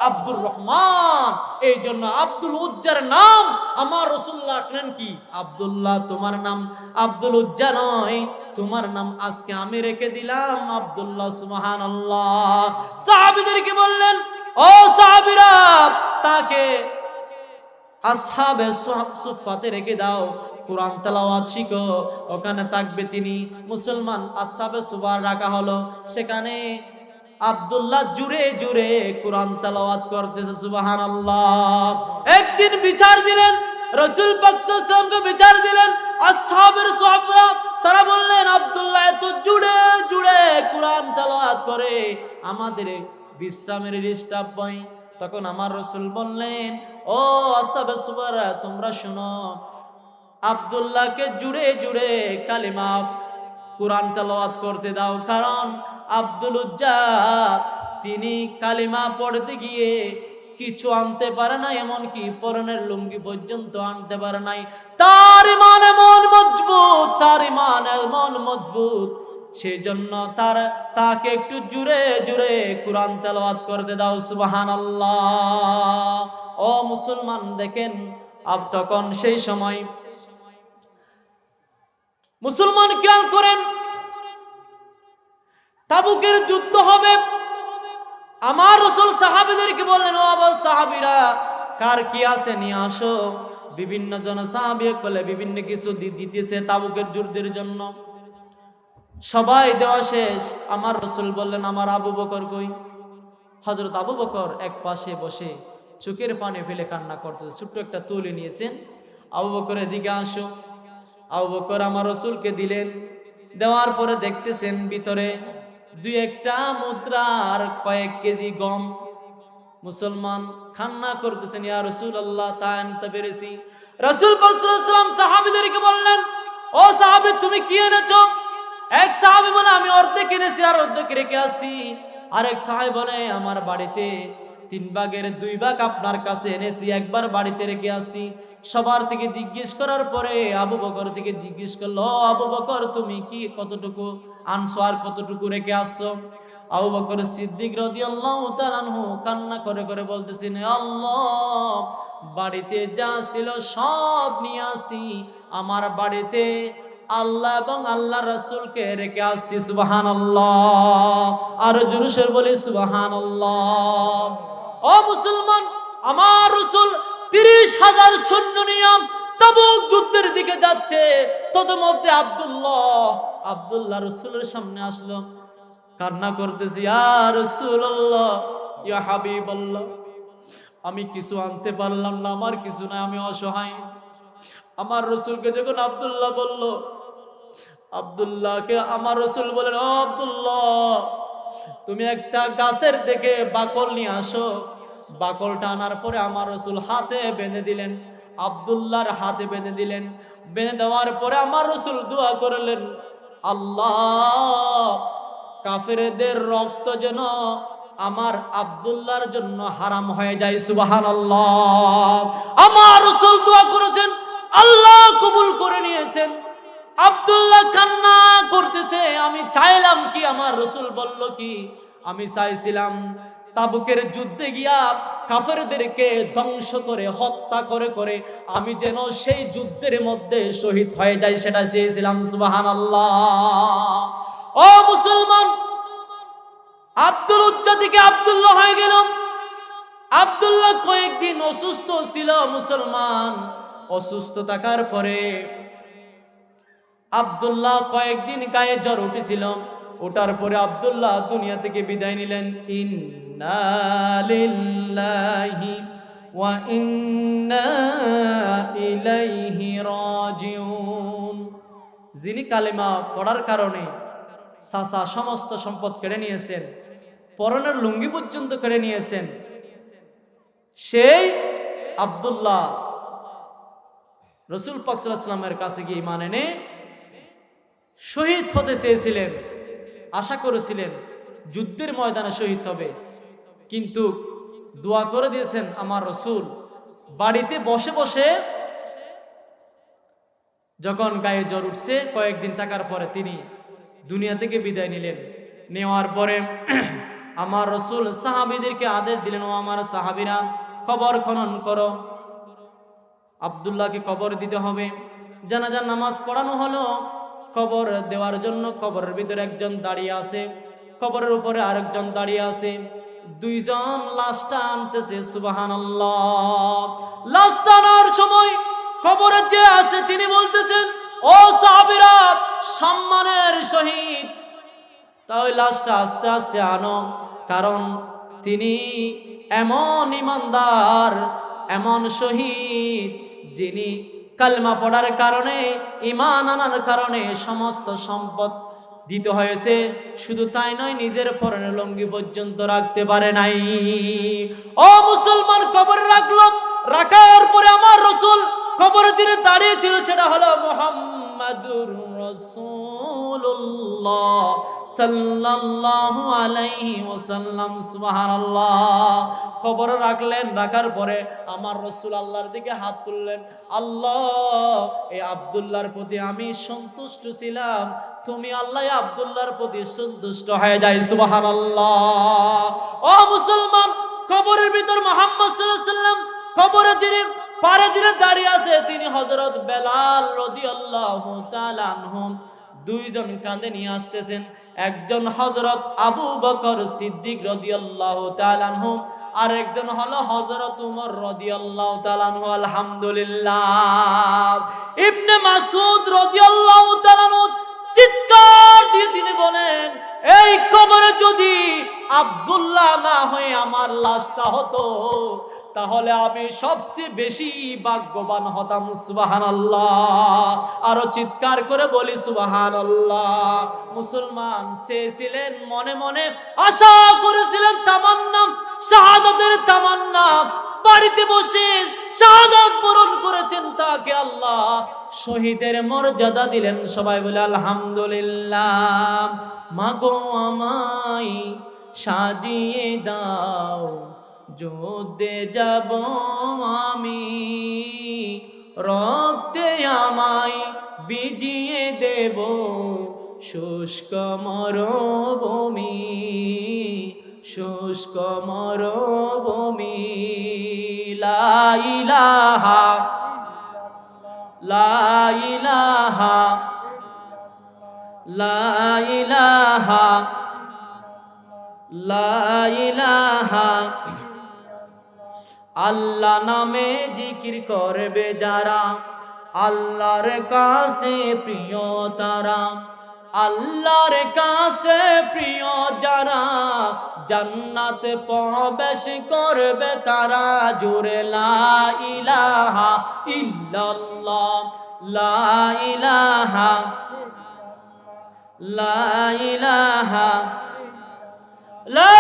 আব্দুর রহমান। এই জন্য আব্দুল উজ্জার নাম আমার রাসূলুল্লাহ রাখলেন কি? আব্দুল্লাহ। তোমার নাম আব্দুল উজ্জা নয়, তোমার নাম আজকে আমি রেখে দিলাম আব্দুল্লাহ। সুবহানাল্লাহ। সাহাবীদেরকে বললেন, ও সাহাবীরা, তাকে আসহাবে সুফফাতে রেখে দাও, কোরআন তেলাওয়াত শিখো, ওখানে থাকবে তিনি। মুসলমান আসহাবে সুফা রাখা হলো, সেখানে আব্দুল্লাহ জুড়ে জুড়ে কোরআন তেলাওয়াত করতেছে। সুবহানাল্লাহ। একদিন বিচার দিলেন, রাসূল পাক সাল্লাল্লাহু আলাইহি ওয়াসাল্লামকে বিচার দিলেন আসহাবের সাহাবরা, তারা বললেন, আব্দুল্লাহ এত জুড়ে জুড়ে কোরআন তেলাওয়াত করে, আমাদের বিশ্রামের ডিস্টার্ব হয়। তখন আমার রাসূল বললেন, ও আসহাবে সুফারা, তোমরা শোনো, আব্দুল্লাহকে জুড়ে জুড়ে কালিমা কোরআন তেলাওয়াত করতে দাও, কারণ আব্দুল উজ্জা তিনি কালিমা পড়তে গিয়ে কিছু আনতে পারে না, এমনকি পরনের লুঙ্গি পর্যন্ত আনতে পারে নাই। তার ইমান এমন মজবুত, তার ইমান এমন মজবুত, সেই জন্য তাকে একটু জুড়ে জুড়ে কোরআন তেলাওয়াত করতে দাও। সুবহানাল্লাহ। ও মুসলমান, দেখেন তখন সেই সময় মুসলমান খেয়াল করেন, তাবুকের যুদ্ধ হবে। আমার রাসূল সাহাবীদেরকে বললেন, ও আবু সাহাবীরা, কার কি আছে নিয়ে আসো। বিভিন্ন জন সাহাবী বলে বিভিন্ন কিছু দিতেছে তাবুকের যুদ্ধের জন্য। সবাই দেওয়া শেষ। আমার রাসূল বললেন, আমার আবু বকর কই? হযরত আবু বকর এক পাশে বসে চোখের পানি ফেলে কান্না করতেছে, ছোট্ট একটা তুলে নিয়েছেন। আবু বকরের দিকে আসো। আবু বকর আমার রাসূলকে দিলেন, দেওয়ার পরে দেখতেছেন ভিতরে দুই একটা মুদ্রা আর কয়েক কেজি গম। মুসলমান কান্না করতেছেন, ইয়া রাসূলুল্লাহ, তা আনতে পেরেছি। রাসূল সাল্লাল্লাহু আলাইহি ওয়াসাল্লাম সাহাবীদেরকে বললেন, ও সাহাবী, তুমি কি এনেছো? এক সাহাবী বলে, আমি অর্ধেক এনেছি আর অর্ধেক রেখে আসি। আরেক সাহাবী বলে, আমার বাড়িতে 3 ভাগের 2 ভাগ আপনার কাছে এনেছি, একবার বাড়িতে রেখে আসি। সবার থেকে জিজ্ঞেস করার পরে আবু বকর থেকে জিজ্ঞেস করলো, আবু বকর, তুমি কি কতটুকু আনছো আর কতটুকু রেখে আসছো? আবু বকর সিদ্দিক রাদিয়াল্লাহু তাআলা আনহু কান্না করে করে বলতেছেন, আল্লাহ, বাড়িতে যা ছিল সব নিয়ে আসি, আমার বাড়িতে আল্লাহ এবং আল্লাহ রাসূলকে রেখে আসছি। সুবহানাল্লাহ। আর জোরে বলি সুবহানাল্লাহ। ও মুসলমান, আমার রাসূল 30,000 সৈন্য নিয়ে তাবুক যুদ্ধের দিকে যাচ্ছে, তদমধ্যে আব্দুল্লাহ রাসূলের সামনে আসলো, কান্না করতেছে, ইয়া রাসূলুল্লাহ, ইয়া হাবিবাল্লাহ, আমি কিছু আনতে পারলাম না, আমার কিছু না, আমি অসহায়। আমার রাসূলকে যখন আব্দুল্লাহ বলল, আব্দুল্লাহকে আমার রাসূল বলেন, ও আব্দুল্লাহ, তুমি একটা গাছের থেকে বাকল নিয়ে আসো। বাকলটা আনার পরে আমার রাসূল হাতে বেঁধে দিলেন, আব্দুল্লাহর হাতে বেঁধে দিলেন। বেঁধে দেওয়ার পরে আমার রাসূল দোয়া করলেন, আল্লাহ, কাফেরদের রক্ত যেন আমার আব্দুল্লাহর জন্য হারাম হয়ে যায়। সুবহানাল্লাহ। আমার রাসূল দোয়া করেছেন, আল্লাহ কবুল করে নিয়েছেন। আব্দুল্লাহ কান্না করতেছে, আমি চাইলাম কি, আমার রাসূল বলল কি, আমি চাইছিলাম তাবুকের যুদ্ধে গিয়া কাফেরদেরকে ধ্বংস করে হত্যা করে করে আমি যেন সেই যুদ্ধের মধ্যে শহীদ হয়ে যাই, সেটা চেয়েছিলাম। সুবহানাল্লাহ। ও মুসলমান, আব্দুল উজ্জা থেকে আব্দুল্লাহ হয়ে গেল। আব্দুল্লাহ কয়েকদিন অসুস্থ ছিল। মুসলমান, অসুস্থ থাকার পরে আব্দুল্লাহ কয়েকদিন গায়ে জ্বর উঠেছিল। ওঠার পরে আব্দুল্লাহ দুনিয়া থেকে বিদায় নিলেন। ইন্না লিল্লাহি ওয়া ইন্না ইলাইহি রাজিউন। যিনি কালেমা পড়ার কারণে চাচা সমস্ত সম্পদ কেড়ে নিয়েছেন, পরনের লুঙ্গি পর্যন্ত কেড়ে নিয়েছেন, সেই আব্দুল্লাহ রাসূল পাক সাল্লাল্লাহু আলাইহি ওয়াসাল্লামের কাছে গিয়ে ঈমান এনে শহীদ হতে চেয়েছিলেন, আশা করেছিলেন যুদ্ধের ময়দানে শহীদ হবে। কিন্তু দোয়া করে দিয়েছেন আমার রাসূল, বাড়িতে বসে বসে যখন গায়ে জ্বর উঠছে, কয়েকদিন থাকার পরে তিনি দুনিয়া থেকে বিদায় নিলেন। নেওয়ার পরে আমার রাসূল সাহাবীদেরকে আদেশ দিলেন, ও আমার সাহাবীরা, কবর খনন করো, আব্দুল্লাহকে কবর দিতে হবে। জানাজার নামাজ পড়ানো হলো। কবর দেওয়ার জন্য কবরের ভিতরে একজন দাঁড়িয়ে আছে, কবরের উপরে আরেকজন দাঁড়িয়ে আছে, দুইজন লাশটা আনতেছে। সুবহানাল্লাহ। লাশটা আনার সময় কবরে যে আছে তিনি বলতেছেন, ও সাহাবীরা, সম্মানের সহিত তাই লাশটা আস্তে আস্তে আনো, কারণ তিনি এমন ইমানদার, এমন শহীদ, যিনি কালেমা পড়ার কারণে, ঈমান আনার কারণে সমস্ত সম্পদ দিতে হয়েছে। শুধু তাই নয়, নিজের পরনের লুঙ্গি পর্যন্ত রাখতে পারে নাই। ও মুসলমান, কবরে রাখলো। রাখার পরে আমার রাসূল কবরে যিনি দাঁড়িয়ে ছিল সেটা হলো মুহাম্মাদুর রাসূলুল্লাহ সাল্লাল্লাহু আলাইহি ওয়াসাল্লাম। সুবহানাল্লাহ। কবরে রাখলেন। রাখার পরে আমার রাসূল আল্লাহর দিকে হাত তুললেন, আল্লাহ, এই আব্দুল্লাহর প্রতি আমি সন্তুষ্ট ছিলাম, তুমি আল্লাহ আব্দুল্লাহর প্রতি সন্তুষ্ট হয়ে যায়। সুবহানাল্লাহ। ও মুসলমান, কবরের ভিতর মুহাম্মদ সাল্লাল্লাহু আলাইহি ওয়াসাল্লাম, কবরে যিনি পারে যিনি দাঁড়িয়ে আছে তিনি হযরত বেলাল রাদিয়াল্লাহু তাআলা আনহু। দুইজন কাঁধে নিয়ে আসতেছেন, একজন হযরত আবু বকর সিদ্দিক রাদিয়াল্লাহু তাআলা আনহু, আর একজন হলো হযরত উমর রাদিয়াল্লাহু তাআলা আনহু। আলহামদুলিল্লাহ। ইবনে মাসউদ রাদিয়াল্লাহু তাআলা আনহু চিৎকার দিয়ে তিনি বলেন, এই কবরে যদি আব্দুল্লাহ না হয়ে আমার লাশটা হতো, তাহলে আমি সবচেয়ে বেশি ভাগ্যবান হতাম। সুবহানাল্লাহ। আরো চিৎকার করে বলি সুবহানাল্লাহ। মুসলমান চেয়েছিলেন, মনে মনে আশা করেছিলেন, তামান্না, শাহাদাতের তামান্না, বাড়িতে বসে শাহাদাত বরণ করেছেন, তাকে আল্লাহ শহীদের মর্যাদা দিলেন। সবাই বলে আলহামদুলিল্লাহ। মাগো আমায় সাজিয়ে দাও, যুদ্ধে যাব আমি, রক্তে আমায় ভিজিয়ে দেব শুষ্ক মরুভূমি, শুষ্ক মরুভূমি। লা ইলাহা, লা ইলাহা, লা ইলাহা, লা ইলাহা। আল্লাহ নামে জিকির করবে যারা, আল্লাহর কাছে প্রিয় তারা, আল্লাহর কাছে প্রিয় যারা, জান্নাতে প্রবেশ করবে তারা। জোরে লা ইলাহা ইল্লাল্লাহ, লা ইলাহা, লা ইলাহা, লা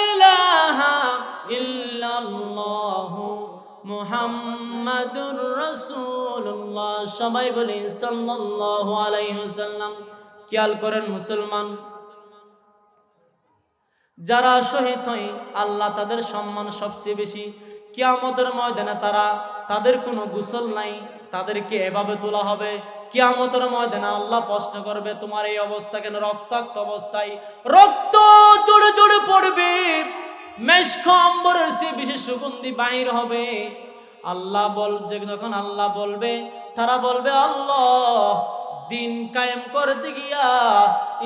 ইলাহা ইল্লাল্লাহু মুহাম্মাদুর রাসূলুল্লাহ। সবাই বলি সাল্লাল্লাহু আলাইহি ওয়াসাল্লাম। খেয়াল করেন মুসলমান, যারা শহীদ হয় আল্লাহ তাদের সম্মান সবচেয়ে বেশি। কিয়ামতের ময়দানে তাদের কোনো গোসল নাই, তাদেরকে এভাবে তোলা হবে। কিয়ামতের ময়দানে আল্লাহ প্রশ্ন করবে, তোমার এই অবস্থা কেন? রক্তাক্ত অবস্থায়, রক্ত জোরে জোরে পড়বে, মেশক অম্বরের চেয়ে বেশি সুগন্ধি বাহির হবে। আল্লাহ বলবে, যখন আল্লাহ বলবে, তারা বলবে, আল্লাহ দিন কায়েম করতে গিয়া,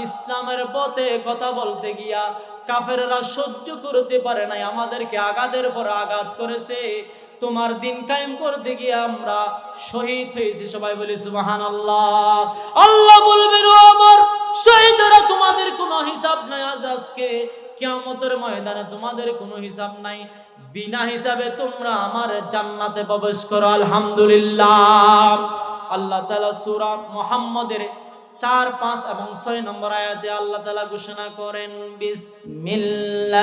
ইসলামের পথে কথা বলতে গিয়া কাফেররা সহ্য করতে পারে নাই, আমাদেরকে আঘাতের পর আঘাত করেছে। তোমার দিন কায়েম করতে গিয়ে আমরা শহীদ হয়েছি। সবাই বলি সুবহানাল্লাহ। আল্লাহ বলবে, ও আমার শহীদরা, তোমাদের কোনো হিসাব নাই। আজকে কিয়ামতের ময়দানে তোমাদের কোনো হিসাব নাই। বিনা হিসাবে তোমরা আমার জান্নাতে প্রবেশ করো। আলহামদুলিল্লাহ। আল্লাহ তাআলা সূরা মুহাম্মদের 4, 5 এবং 6 নম্বর আয়াতে আল্লাহ তাআলা ঘোষণা করেন, বিসমিল্লাহির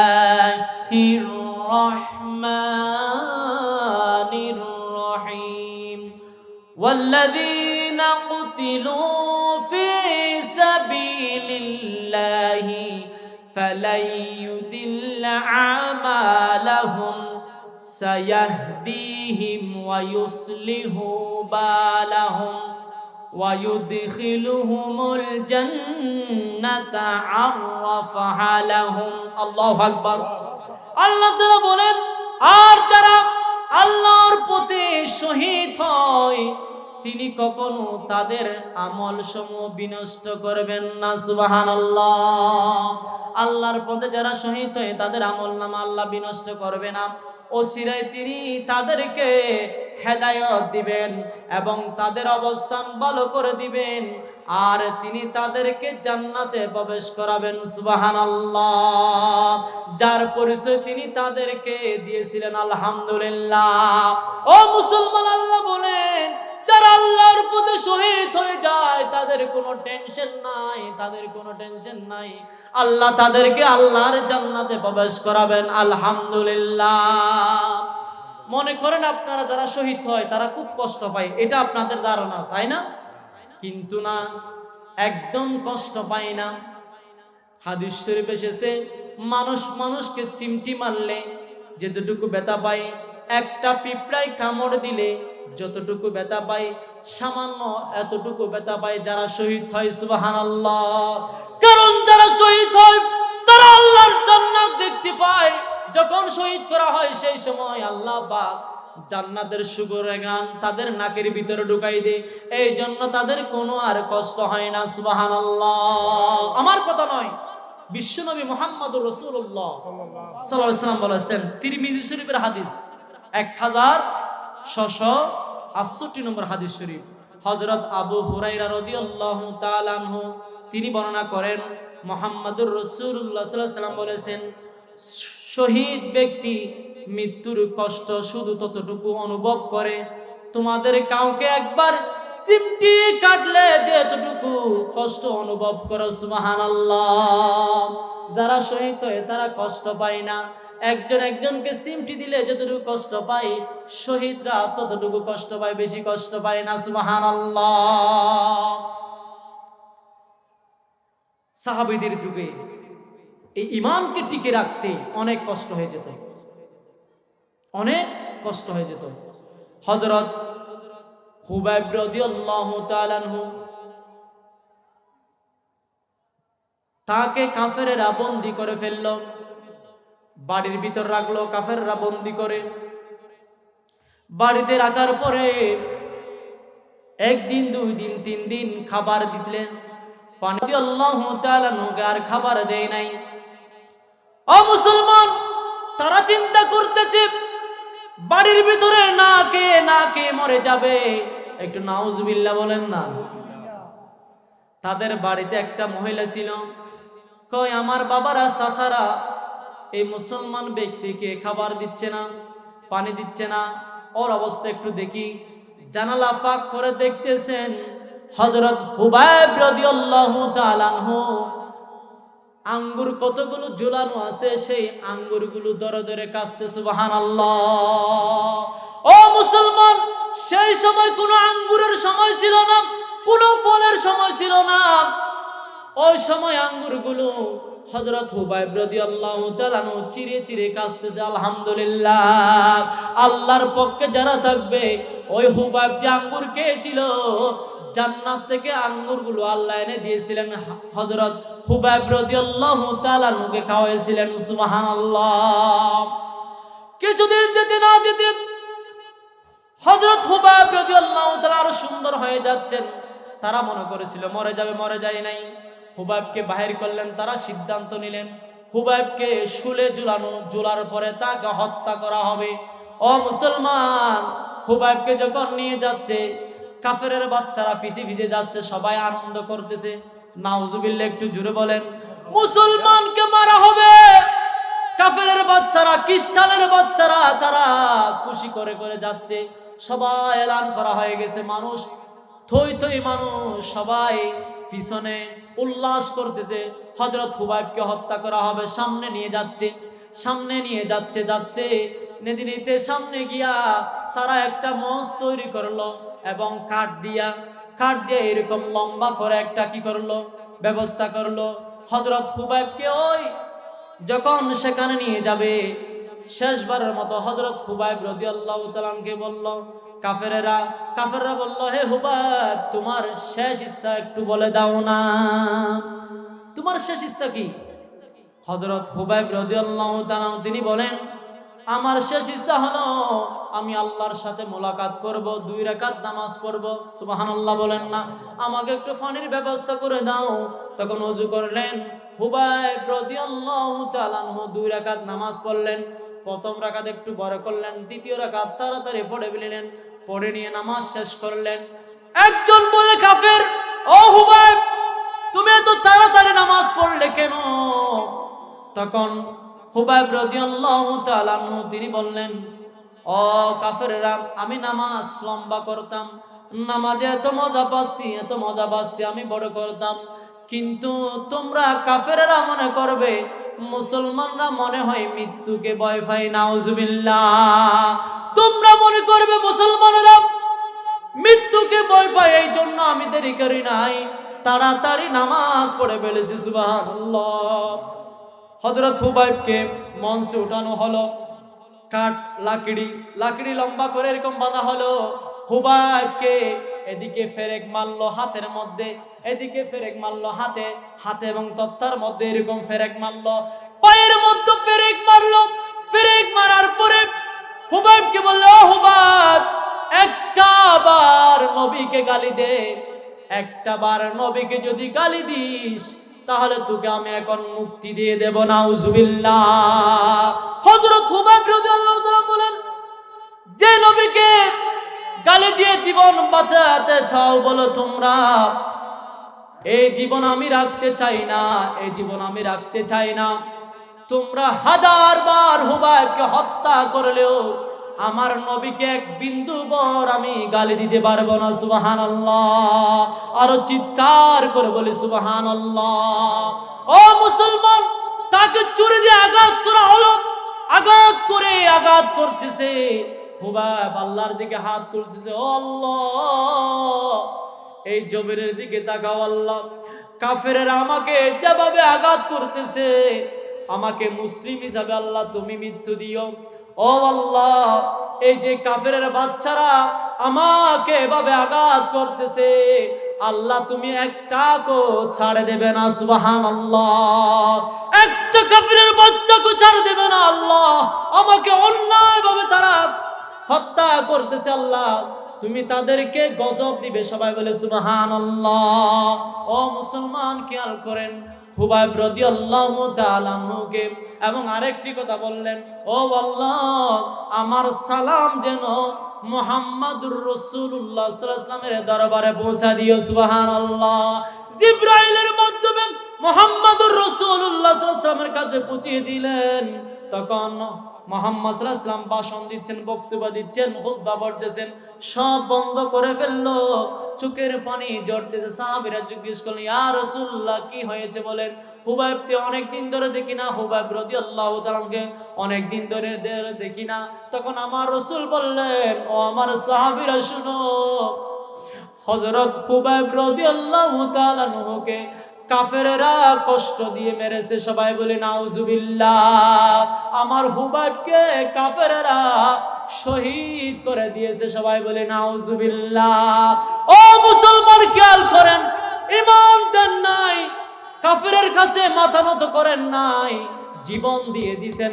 রহমানির রহিম, ওয়াল্লাযীনা কুতিলু ফি সাবিলিল্লাহি ফালাই ইউদিল্লা আমালাহুম সায়াহদিহিম ওয়া ইউসলিহু বালাহুম ওয়ায়ুদখিলুহুমুল জান্নাতা আররাফাহা লাহুম। আল্লাহু আকবার। আল্লাহ তাআলা বলেন, আর যারা আল্লাহর পথে শহীদ হয় তিনি কখনো তাদের আমল সমূহ বিনষ্ট করবেন না। সুবহানাল্লাহ। আল্লাহর পথে যারা শহীদ হয় তাদের আমল নামা আল্লাহ বিনষ্ট করবে না। ওসিরায় তিনি তাদেরকে হেদায়েত দিবেন এবং তাদের অবস্থান ভালো করে দিবেন, আর তিনি তাদেরকে জান্নাতে প্রবেশ করাবেন। সুবহানাল্লাহ। যার পরিচয় তিনি তাদেরকে দিয়েছিলেন। আলহামদুলিল্লাহ। ও মুসলমান, আল্লাহ বলেন, যারা আল্লাহর পথে শহীদ হয়ে যায় তাদের কোনো টেনশন নাই, তাদের কোনো টেনশন নাই। আল্লাহ তাদেরকে আল্লাহর জান্নাতে প্রবেশ করাবেন। আলহামদুলিল্লাহ। মনে করেন আপনারা যারা শহীদ হয় তারা খুব কষ্ট পায়, এটা আপনাদের ধারণা, তাই না? কিন্তু না, একদম কষ্ট পায় না। হাদিস শরীফে এসেছে, মানুষকে চিমটি মারলে যেতটুকু ব্যথা পায়, একটা পিঁপড়ায় কামড় দিলে যতটুকু ব্যথা পায়, সামান্য এতটুকু ব্যথা পায় যারা শহীদ হয়। সুবহানাল্লাহ। কারণ যারা শহীদ হয় তারা আল্লাহর জান্নাত দেখতে পায়। যখন শহীদ করা হয় সেই সময় আল্লাহ পাক জান্নাতের সুগন্ধের ঘ্রাণ তাদের নাকের ভিতরে ঢুকাই দেয়। এই জন্য তাদের কোনো আর কষ্ট হয় না। সুবহানাল্লাহ। আমার কথা নয়, বিশ্বনবী মুহাম্মদুর রাসূলুল্লাহ সাল্লাল্লাহু আলাইহি ওয়াসাল্লাম বলেছেন, তিরমিজি শরীফের হাদিস 1668 নম্বর হাদিস শরীফ। হযরত আবু হুরায়রা রাদিয়াল্লাহু তাআলা আনহু তিনি বর্ণনা করেন, মুহাম্মদুর রাসূলুল্লাহ সাল্লাল্লাহু আলাইহি ওয়াসাল্লাম বলেছেন, শহীদ ব্যক্তি মৃত্যুর কষ্ট শুধু ততটুকু অনুভব করে, তোমাদের কাউকে একবার চিমটি কাটলে যেতটুকু কষ্ট অনুভব করো। সুবহানাল্লাহ। যারা শহীদ হয় তারা কষ্ট পায় না। একজনকে চিমটি দিলে যতটুকু কষ্ট পায়, শহীদরা ততটুকু কষ্ট পায়, বেশি কষ্ট পায় না। সুবহানাল্লাহ। সাহাবীদের যুগে এই ঈমানকে টিকে রাখতে অনেক কষ্ট হয়ে যেত, অনেক কষ্ট হয়ে যেত। হযরত হুবাইব রাদিয়াল্লাহু তাআলা আনহু, তাকে কাফেররা বন্দী করে ফেলল, বাড়ির ভিতর রাখলো কাফেররা বন্দী করে। বাড়িতে রাখার পরে একদিন, 2 দিন, 3 দিন খাবার দিলেন, পানি দিয়ে আল্লাহ তাআলা নূকে আর খাবার দেয় নাই। ও মুসলমান, তারা চিন্তা করতেছে বাড়ির ভিতরে না কে মরে যাবে, একটু নাউজুবিল্লাহ বলেন না। তাদের বাড়িতে একটা মহিলা ছিল, কয় আমার বাবারা চাচারা এই মুসলমান ব্যক্তিকে খাবার দিচ্ছে না, পানি দিচ্ছে না, ওর অবস্থা একটু দেখি। জানালা পাক করে দেখতেছেন হযরত হুবাইব রাদিয়াল্লাহু তাআলা আনহু আঙ্গুর কতগুলো ঝুলানো আছে, সেই আঙ্গুরগুলো ধরে ধরে কাটছে। সুবহানাল্লাহ। ও মুসলমান, সেই সময় কোনো আঙ্গুরের সময় ছিল না, কোনো ফলের সময় ছিল না। ওই সময় আঙ্গুরগুলো হযরত হুবাইব রাদিয়াল্লাহু তাআলা আনহু চিরে চিরে কাটতেছে। আলহামদুলিল্লাহ, আল্লাহর পক্ষে যারা থাকবে, ওই হুবাইব যে আঙ্গুর খেয়েছিল, জান্নাত থেকে আঙ্গুরগুলো আল্লাহ এনে দিয়েছিলেন, হযরত হুবাইব রাদিয়াল্লাহু তাআলা আনহুকে খাওয়াইছিলেন। সুবহানাল্লাহ। কিছুদিন যেতে না যেতে হযরত হুবাইব রাদিয়াল্লাহু তাআলা আরো সুন্দর হয়ে যাচ্ছেন। তারা মনে করেছিল মরে যাবে, মরে যায় নাই। হুবাইবকে বাহির করলেন, তারা সিদ্ধান্ত নিলেন হুবাইবকে শুলে ঝুলার পরে তাকে হত্যা করা হবে। ও মুসলমান, হুবাইবকে যখন নিয়ে যাচ্ছে, কাফেরের বাচ্চারা পিছে পিছে যাচ্ছে, সবাই আনন্দ করতেছে। নাউজুবিল্লাহ, একটু জোরে বলেন। মুসলমানকে মারা হবে, কাফেরের বাচ্চারা, খ্রিস্টানের বাচ্চারা তারা খুশি করে করে যাচ্ছে। সবাই এলান করা হয়ে গেছে, মানুষ থই থই মানুষ, সবাই পিছনে উল্লাস করতেছে। হযরত হুবাইবকে হত্যা করা হবে, সামনে নিয়ে যাচ্ছে, সামনে নিয়ে যাচ্ছে যাচ্ছে নেদিনিতে সামনে গিয়া তারা একটা মঞ্চ তৈরি করলো এবং কাঠ দিয়া এরকম লম্বা করে একটা কি করলো, ব্যবস্থা করলো। হযরত হুবাইবকে ওই যখন সেখানে নিয়ে যাবে, শেষবারের মতো হযরত হুবাইব রাদিয়াল্লাহু তাআলা আনহুকে বলল, কাফেররা বলল, হে হুবাইব, তোমার শেষ ইচ্ছা একটু বলে দাও না, তোমার শেষ ইচ্ছা কি? হযরত হুবাইব রাদিয়াল্লাহু তাআলা তিনি বলেন, আমার শেষ ইচ্ছা হলো আমি আল্লাহর সাথে মোলাকাত করব, 2 রাকাত নামাজ পড়ব। সুবহানাল্লাহ বলেন না। আমাকে একটু পানির ব্যবস্থা করে দাও। তখন ওযু করলেন, হুবাইব রাদিয়াল্লাহু তাআলা আনহু 2 রাকাত নামাজ পড়লেন। প্রথম রাকাত একটু বড় করলেন, দ্বিতীয় রাকাত তাড়াতাড়ি পড়ে ফেললেন, পড়ে নিয়ে নামাজ শেষ করলেন। একজন বলে কাফের, ও হুবাইব, তুমি এত তাড়াতাড়ি নামাজ পড়লে কেন? তখন হুবাইব রাদিয়াল্লাহু তাআলা আনহু তিনি বললেন, ও কাফেররা, আমি নামাজ লম্বা করতাম, নামাজে এত মজা পাচ্ছি, আমি বড় করতাম। কিন্তু তোমরা কাফেররা মনে করবে, মুসলমানরা মনে হয় মৃত্যুকে ভয় পায়। নাউজুবিল্লাহ। তোমরা মনে করবে মুসলমানেরা মৃত্যুকে ভয় পায়, এই জন্য আমি দেরি করি নাই, তাড়াতাড়ি নামাজ পড়ে ফেলেছি। সুবহানাল্লাহ। হযরত হুবাইবকে মঞ্চে উঠানো হলো, কাঠ লাকড়ি লম্বা করে এরকম বাঁধা হলো। হুবাইবকে এদিকে ফেরেক মারলো হাতের মধ্যে, এদিকে ফেরেক মারলো হাতে এবং তক্তার মধ্যে এরকম ফেরেক মারলো, পায়ের মধ্যে ফেরেক মারলো। ফেরেক মারার পরে হুবাইবকে বললো, ও হুবাইব, একটা বার নবীকে গালি দে, একটা বার নবীকে যদি গালি দিস তাহলে তোকে আমি এখন মুক্তি দিয়ে দেব। নাউজুবিল্লাহ। হযরত হুবাইব রাদিয়াল্লাহু তাআলা বলেন, যে নবীকে গালি দিয়ে জীবন বাঁচাতে চাও, বলো তোমরা, এই জীবন আমি রাখতে চাই না, তোমরা 1000 বার হুবাইবকে হত্যা করলেও আমার নবীকে এক বিন্দু বর আমি গালি দিতে পারবো না। সুবহানাল্লাহ। আরো চিৎকার করে বলি সুবহানাল্লাহ। ও মুসলমান, তাকে ছুরি দিয়ে আঘাত করা হলো, আঘাত করতেছে। হুবাইব আল্লাহর দিকে হাত তুলতেছে, ও আল্লাহ, এই জমিনের দিকে তাকাও আল্লাহ, কাফেরেরা আমাকে যেভাবে আঘাত করতেছে, আমাকে মুসলিম হিসাবে আল্লাহ তুমি মৃত্যু দিও। ও আল্লাহ, এই যে কাফেরের বাচ্চারা আমাকে এভাবে আঘাত করতেছে, আল্লাহ তুমি একটাকে ছাড়ে দেবে না। সুবহানাল্লাহ। একটা কাফেরের বাচ্চাকে ছাড়ে দেবে না আল্লাহ, আমাকে অন্যায়ভাবে তারা হত্যা করতেছে, আল্লাহ তুমি তাদেরকে গজব দিবে। সবাই বলে সুবহানাল্লাহ। ও মুসলমান, খেয়াল করেন, হুবাইব রাদিয়াল্লাহু তাআলা আনহুকে এবং আরেকটি কথা বললেন, ও আল্লাহ, আমার সালাম যেন মুহাম্মাদুর রাসূলুল্লাহ সাল্লাল্লাহু আলাইহি ওয়াসাল্লামের দরবারে পৌঁছা দিও সুবহানাল্লাহ। জিবরাইলের মাধ্যমে মুহাম্মাদুর রাসূলুল্লাহ সাল্লাল্লাহু আলাইহি ওয়াসাল্লামের কাছে পৌঁছিয়ে দিলেন। তখন মুহাম্মদ সাল্লাল্লাহু আলাইহি ওয়াসাল্লাম ভাষণ দিচ্ছেন, বক্তব্য দিচ্ছেন, খুতবা পড়তেছেন, সব বন্ধ করে ফেললো, চোখের পানি ঝরতেছে। সাহাবীরা জিজ্ঞেস করলেন, ইয়া রাসূলুল্লাহ কি হয়েছে বলেন। হুবাইবকে অনেক দিন ধরে দেখি না, হুবাইব রাদিয়াল্লাহু তাআলাকে অনেক দিন ধরে দেখি না। তখন আমার রাসূল বললেন, ও আমার সাহাবীরা শুনো, হযরত হুবাইব রাদিয়াল্লাহু তাআলা আনহুকে কাফেরেরা কষ্ট দিয়ে মেরেছে। সবাই বলে নাউজুবিল্লাহ। আমার হুবাইবকে কাফেরেরা শহীদ করে দিয়েছে। সবাই বলে নাউজুবিল্লাহ। ও মুসলমান খেয়াল করেন, ঈমান দেন নাই, কাফেরের কাছে মাথা নত করেন নাই, জীবন দিয়ে দিয়েছেন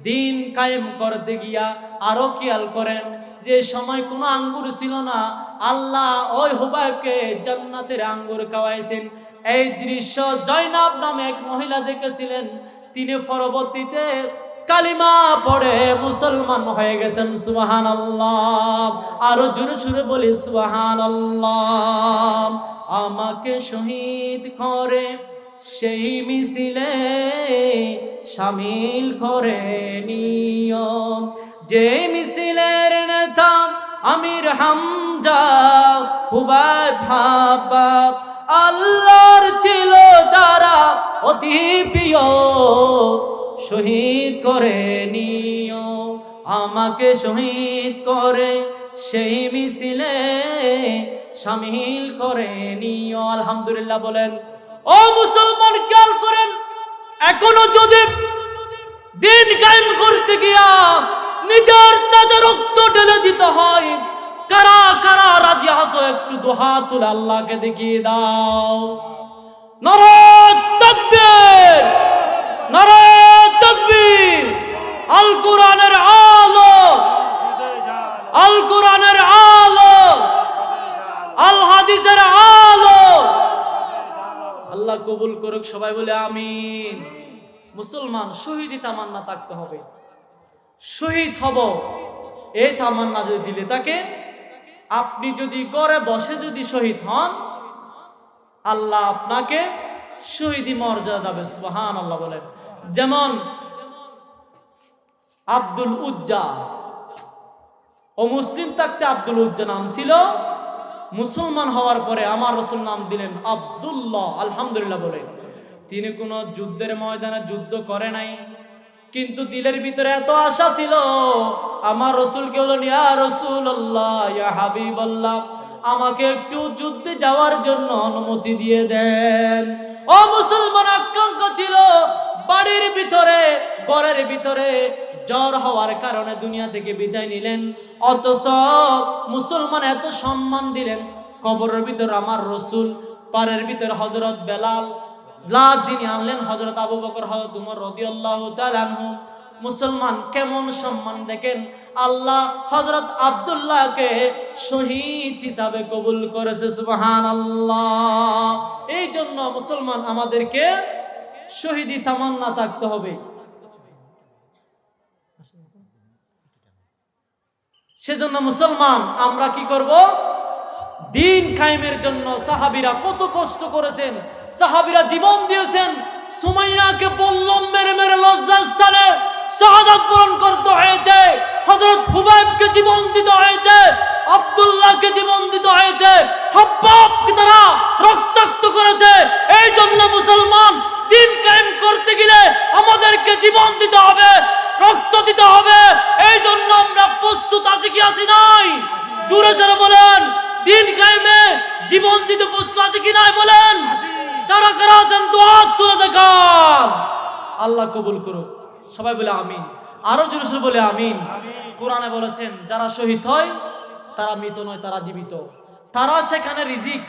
দিন কায়েম করতে গিয়া। আরো খেয়াল করেন, যে সময় কোনো আঙ্গুর ছিল না, আল্লাহ ওই হুবাইবকে জান্নাতের আঙ্গুর খাওয়াইছেন। এই দৃশ্য জয়নাব নামে এক মহিলা দেখেছিলেন। তিনি পরবর্তীতে কালিমা পড়ে মুসলমান হয়ে গেছেন। সুবহানাল্লাহ। আরো জোরে জোরে বলি সুবহানাল্লাহ। আমাকে শহীদ করে সেই মিছিলে শামিল করে নিও, যে মিছিলের নেতা আমির হামজা হুবাইব হাব্বাব আল্লাহর ছিল যারা অতি প্রিয়, শহীদ করে নিও, আমাকে শহীদ করে সেই মিছিলে শামিল করে নিও। আলহামদুলিল্লাহ বলেন। ও মুসলমান খেয়াল করেন, এখনো যদি দিন কায়েম করতে গিয়া নিজের তাজা রক্ত ঢেলে দিতে হয়, কারা কারা রাজি আছো একটু দুহাত তুলে আল্লাহকে দেখিয়ে দাও। নারে তাকবীর, নারে তাকবীর। আল কোরআনের আলো, আল কোরআনের আলো, আল হাদিসের আলো আল্লাহ কবুল করুক। সবাই বলে আমিন। মুসলমান শহীদি তামান্না থাকতে হবে। শহীদ হব এই তামান্না যদি দিলে তাকে, আপনি যদি ঘরে বসে যদি শহীদ হন, আল্লাহ আপনাকে শহীদি মর্যাদা দেবে। সুবহানাল্লাহ বলেন। যেমন আব্দুল উজ্জা, ও মুসলিম থাকতে আব্দুল উজ্জা নাম ছিল, মুসলমান হওয়ার পরে আমার রাসূল নাম দিলেন আব্দুল্লাহ। আলহামদুলিল্লাহ বলেন। তিনি কোনো যুদ্ধের ময়দানে যুদ্ধ করে নাই, কিন্তু দিলের ভিতরে এত আশা ছিল, আমার রাসূলকে বললেন, ইয়া রাসূলুল্লাহ, ইয়া হাবিবাল্লাহ, আমাকে একটু যুদ্ধে যাওয়ার জন্য অনুমতি দিয়ে দেন। ও মুসলমান আকাঙ্ক্ষা ছিল বাড়ির ভিতরে, ঘরের ভিতরে জ্বর হওয়ার কারণে দুনিয়া থেকে বিদায় নিলেন, অথচ মুসলমান এত সম্মান দিলেন। কবরের ভিতর আমার রাসূল, পারের ভিতর হযরত বেলাল, লাশ যিনি আনলেন হযরত আবু বকর, হযরত উমর রাদিয়াল্লাহু তাআলা আনহু। মুসলমান কেমন সম্মান দেখেন, আল্লাহ হযরত আব্দুল্লাহকে শহীদ হিসাবে কবুল করেছে। সুবহানাল্লাহ। এই জন্য মুসলমান আমাদেরকে শহীদি তামান্না থাকতে হবে। সেজন্য মুসলমান আমরা কি করব, দিন কায়েমের জন্য সাহাবীরা কত কষ্ট করেছেন, সাহাবীরা জীবন দিয়েছেন। সুমাইয়াকে বল্লম মেরে মেরে লজ্জাস্থানে শাহাদাত বরণ করতে হয়েছে, হযরত হুবাইবকে জীবন দিতে হয়েছে, আব্দুল্লাহকে জীবন দিতে হয়েছে, হাব্বাবকে তারা রক্তাক্ত করেছে। এই জন্য মুসলমান দিন কায়েম করতে গেলে আমাদেরকে জীবন দিতে হবে, রক্ত দিতে হবে। এই জন্য আমরা প্রস্তুত আছি কি আছি নাই? জোরে জোরে বলেন। দিন কায়েমে জীবন দিতে প্রস্তুত আছি কি নাই বলেন। যারা কারা আছেন দোয়া তুলে দেখান, আল্লাহ কবুল করুক। সবাই বলে আমিন। আরো জোরে জোরে বলে আমিন। কোরআনে বলেছেন যারা শহীদ হয় তারা মৃত নয়, তারা জীবিত। তারা সেখানে রিজিক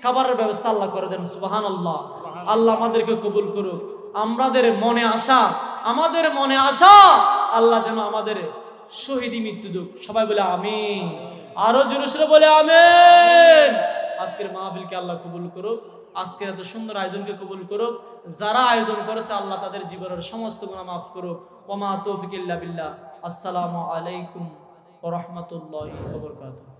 খাবারের ব্যবস্থা আল্লাহ করে দেন। সুবহানাল্লাহ। আল্লাহ আমাদেরকে কবুল করুক। আমাদের মনে আশা আল্লাহ যেন আমাদের শহীদি মৃত্যু দুক। সবাই বলে আমিন। আরো জোরে জোরে বলে আমিন। আজকের মাহফিলকে আল্লাহ কবুল করুক, আজকের এত সুন্দর আয়োজনকে কবুল করুক। যারা আয়োজন করেছে আল্লাহ তাদের জীবনের সমস্ত গুনাহ মাফ করুক। ওয়া মা তৌফিক ইল্লা বিল্লাহ। আসসালামু আলাইকুম ওয়া রাহমাতুল্লাহি ওয়া বারাকাতুহু।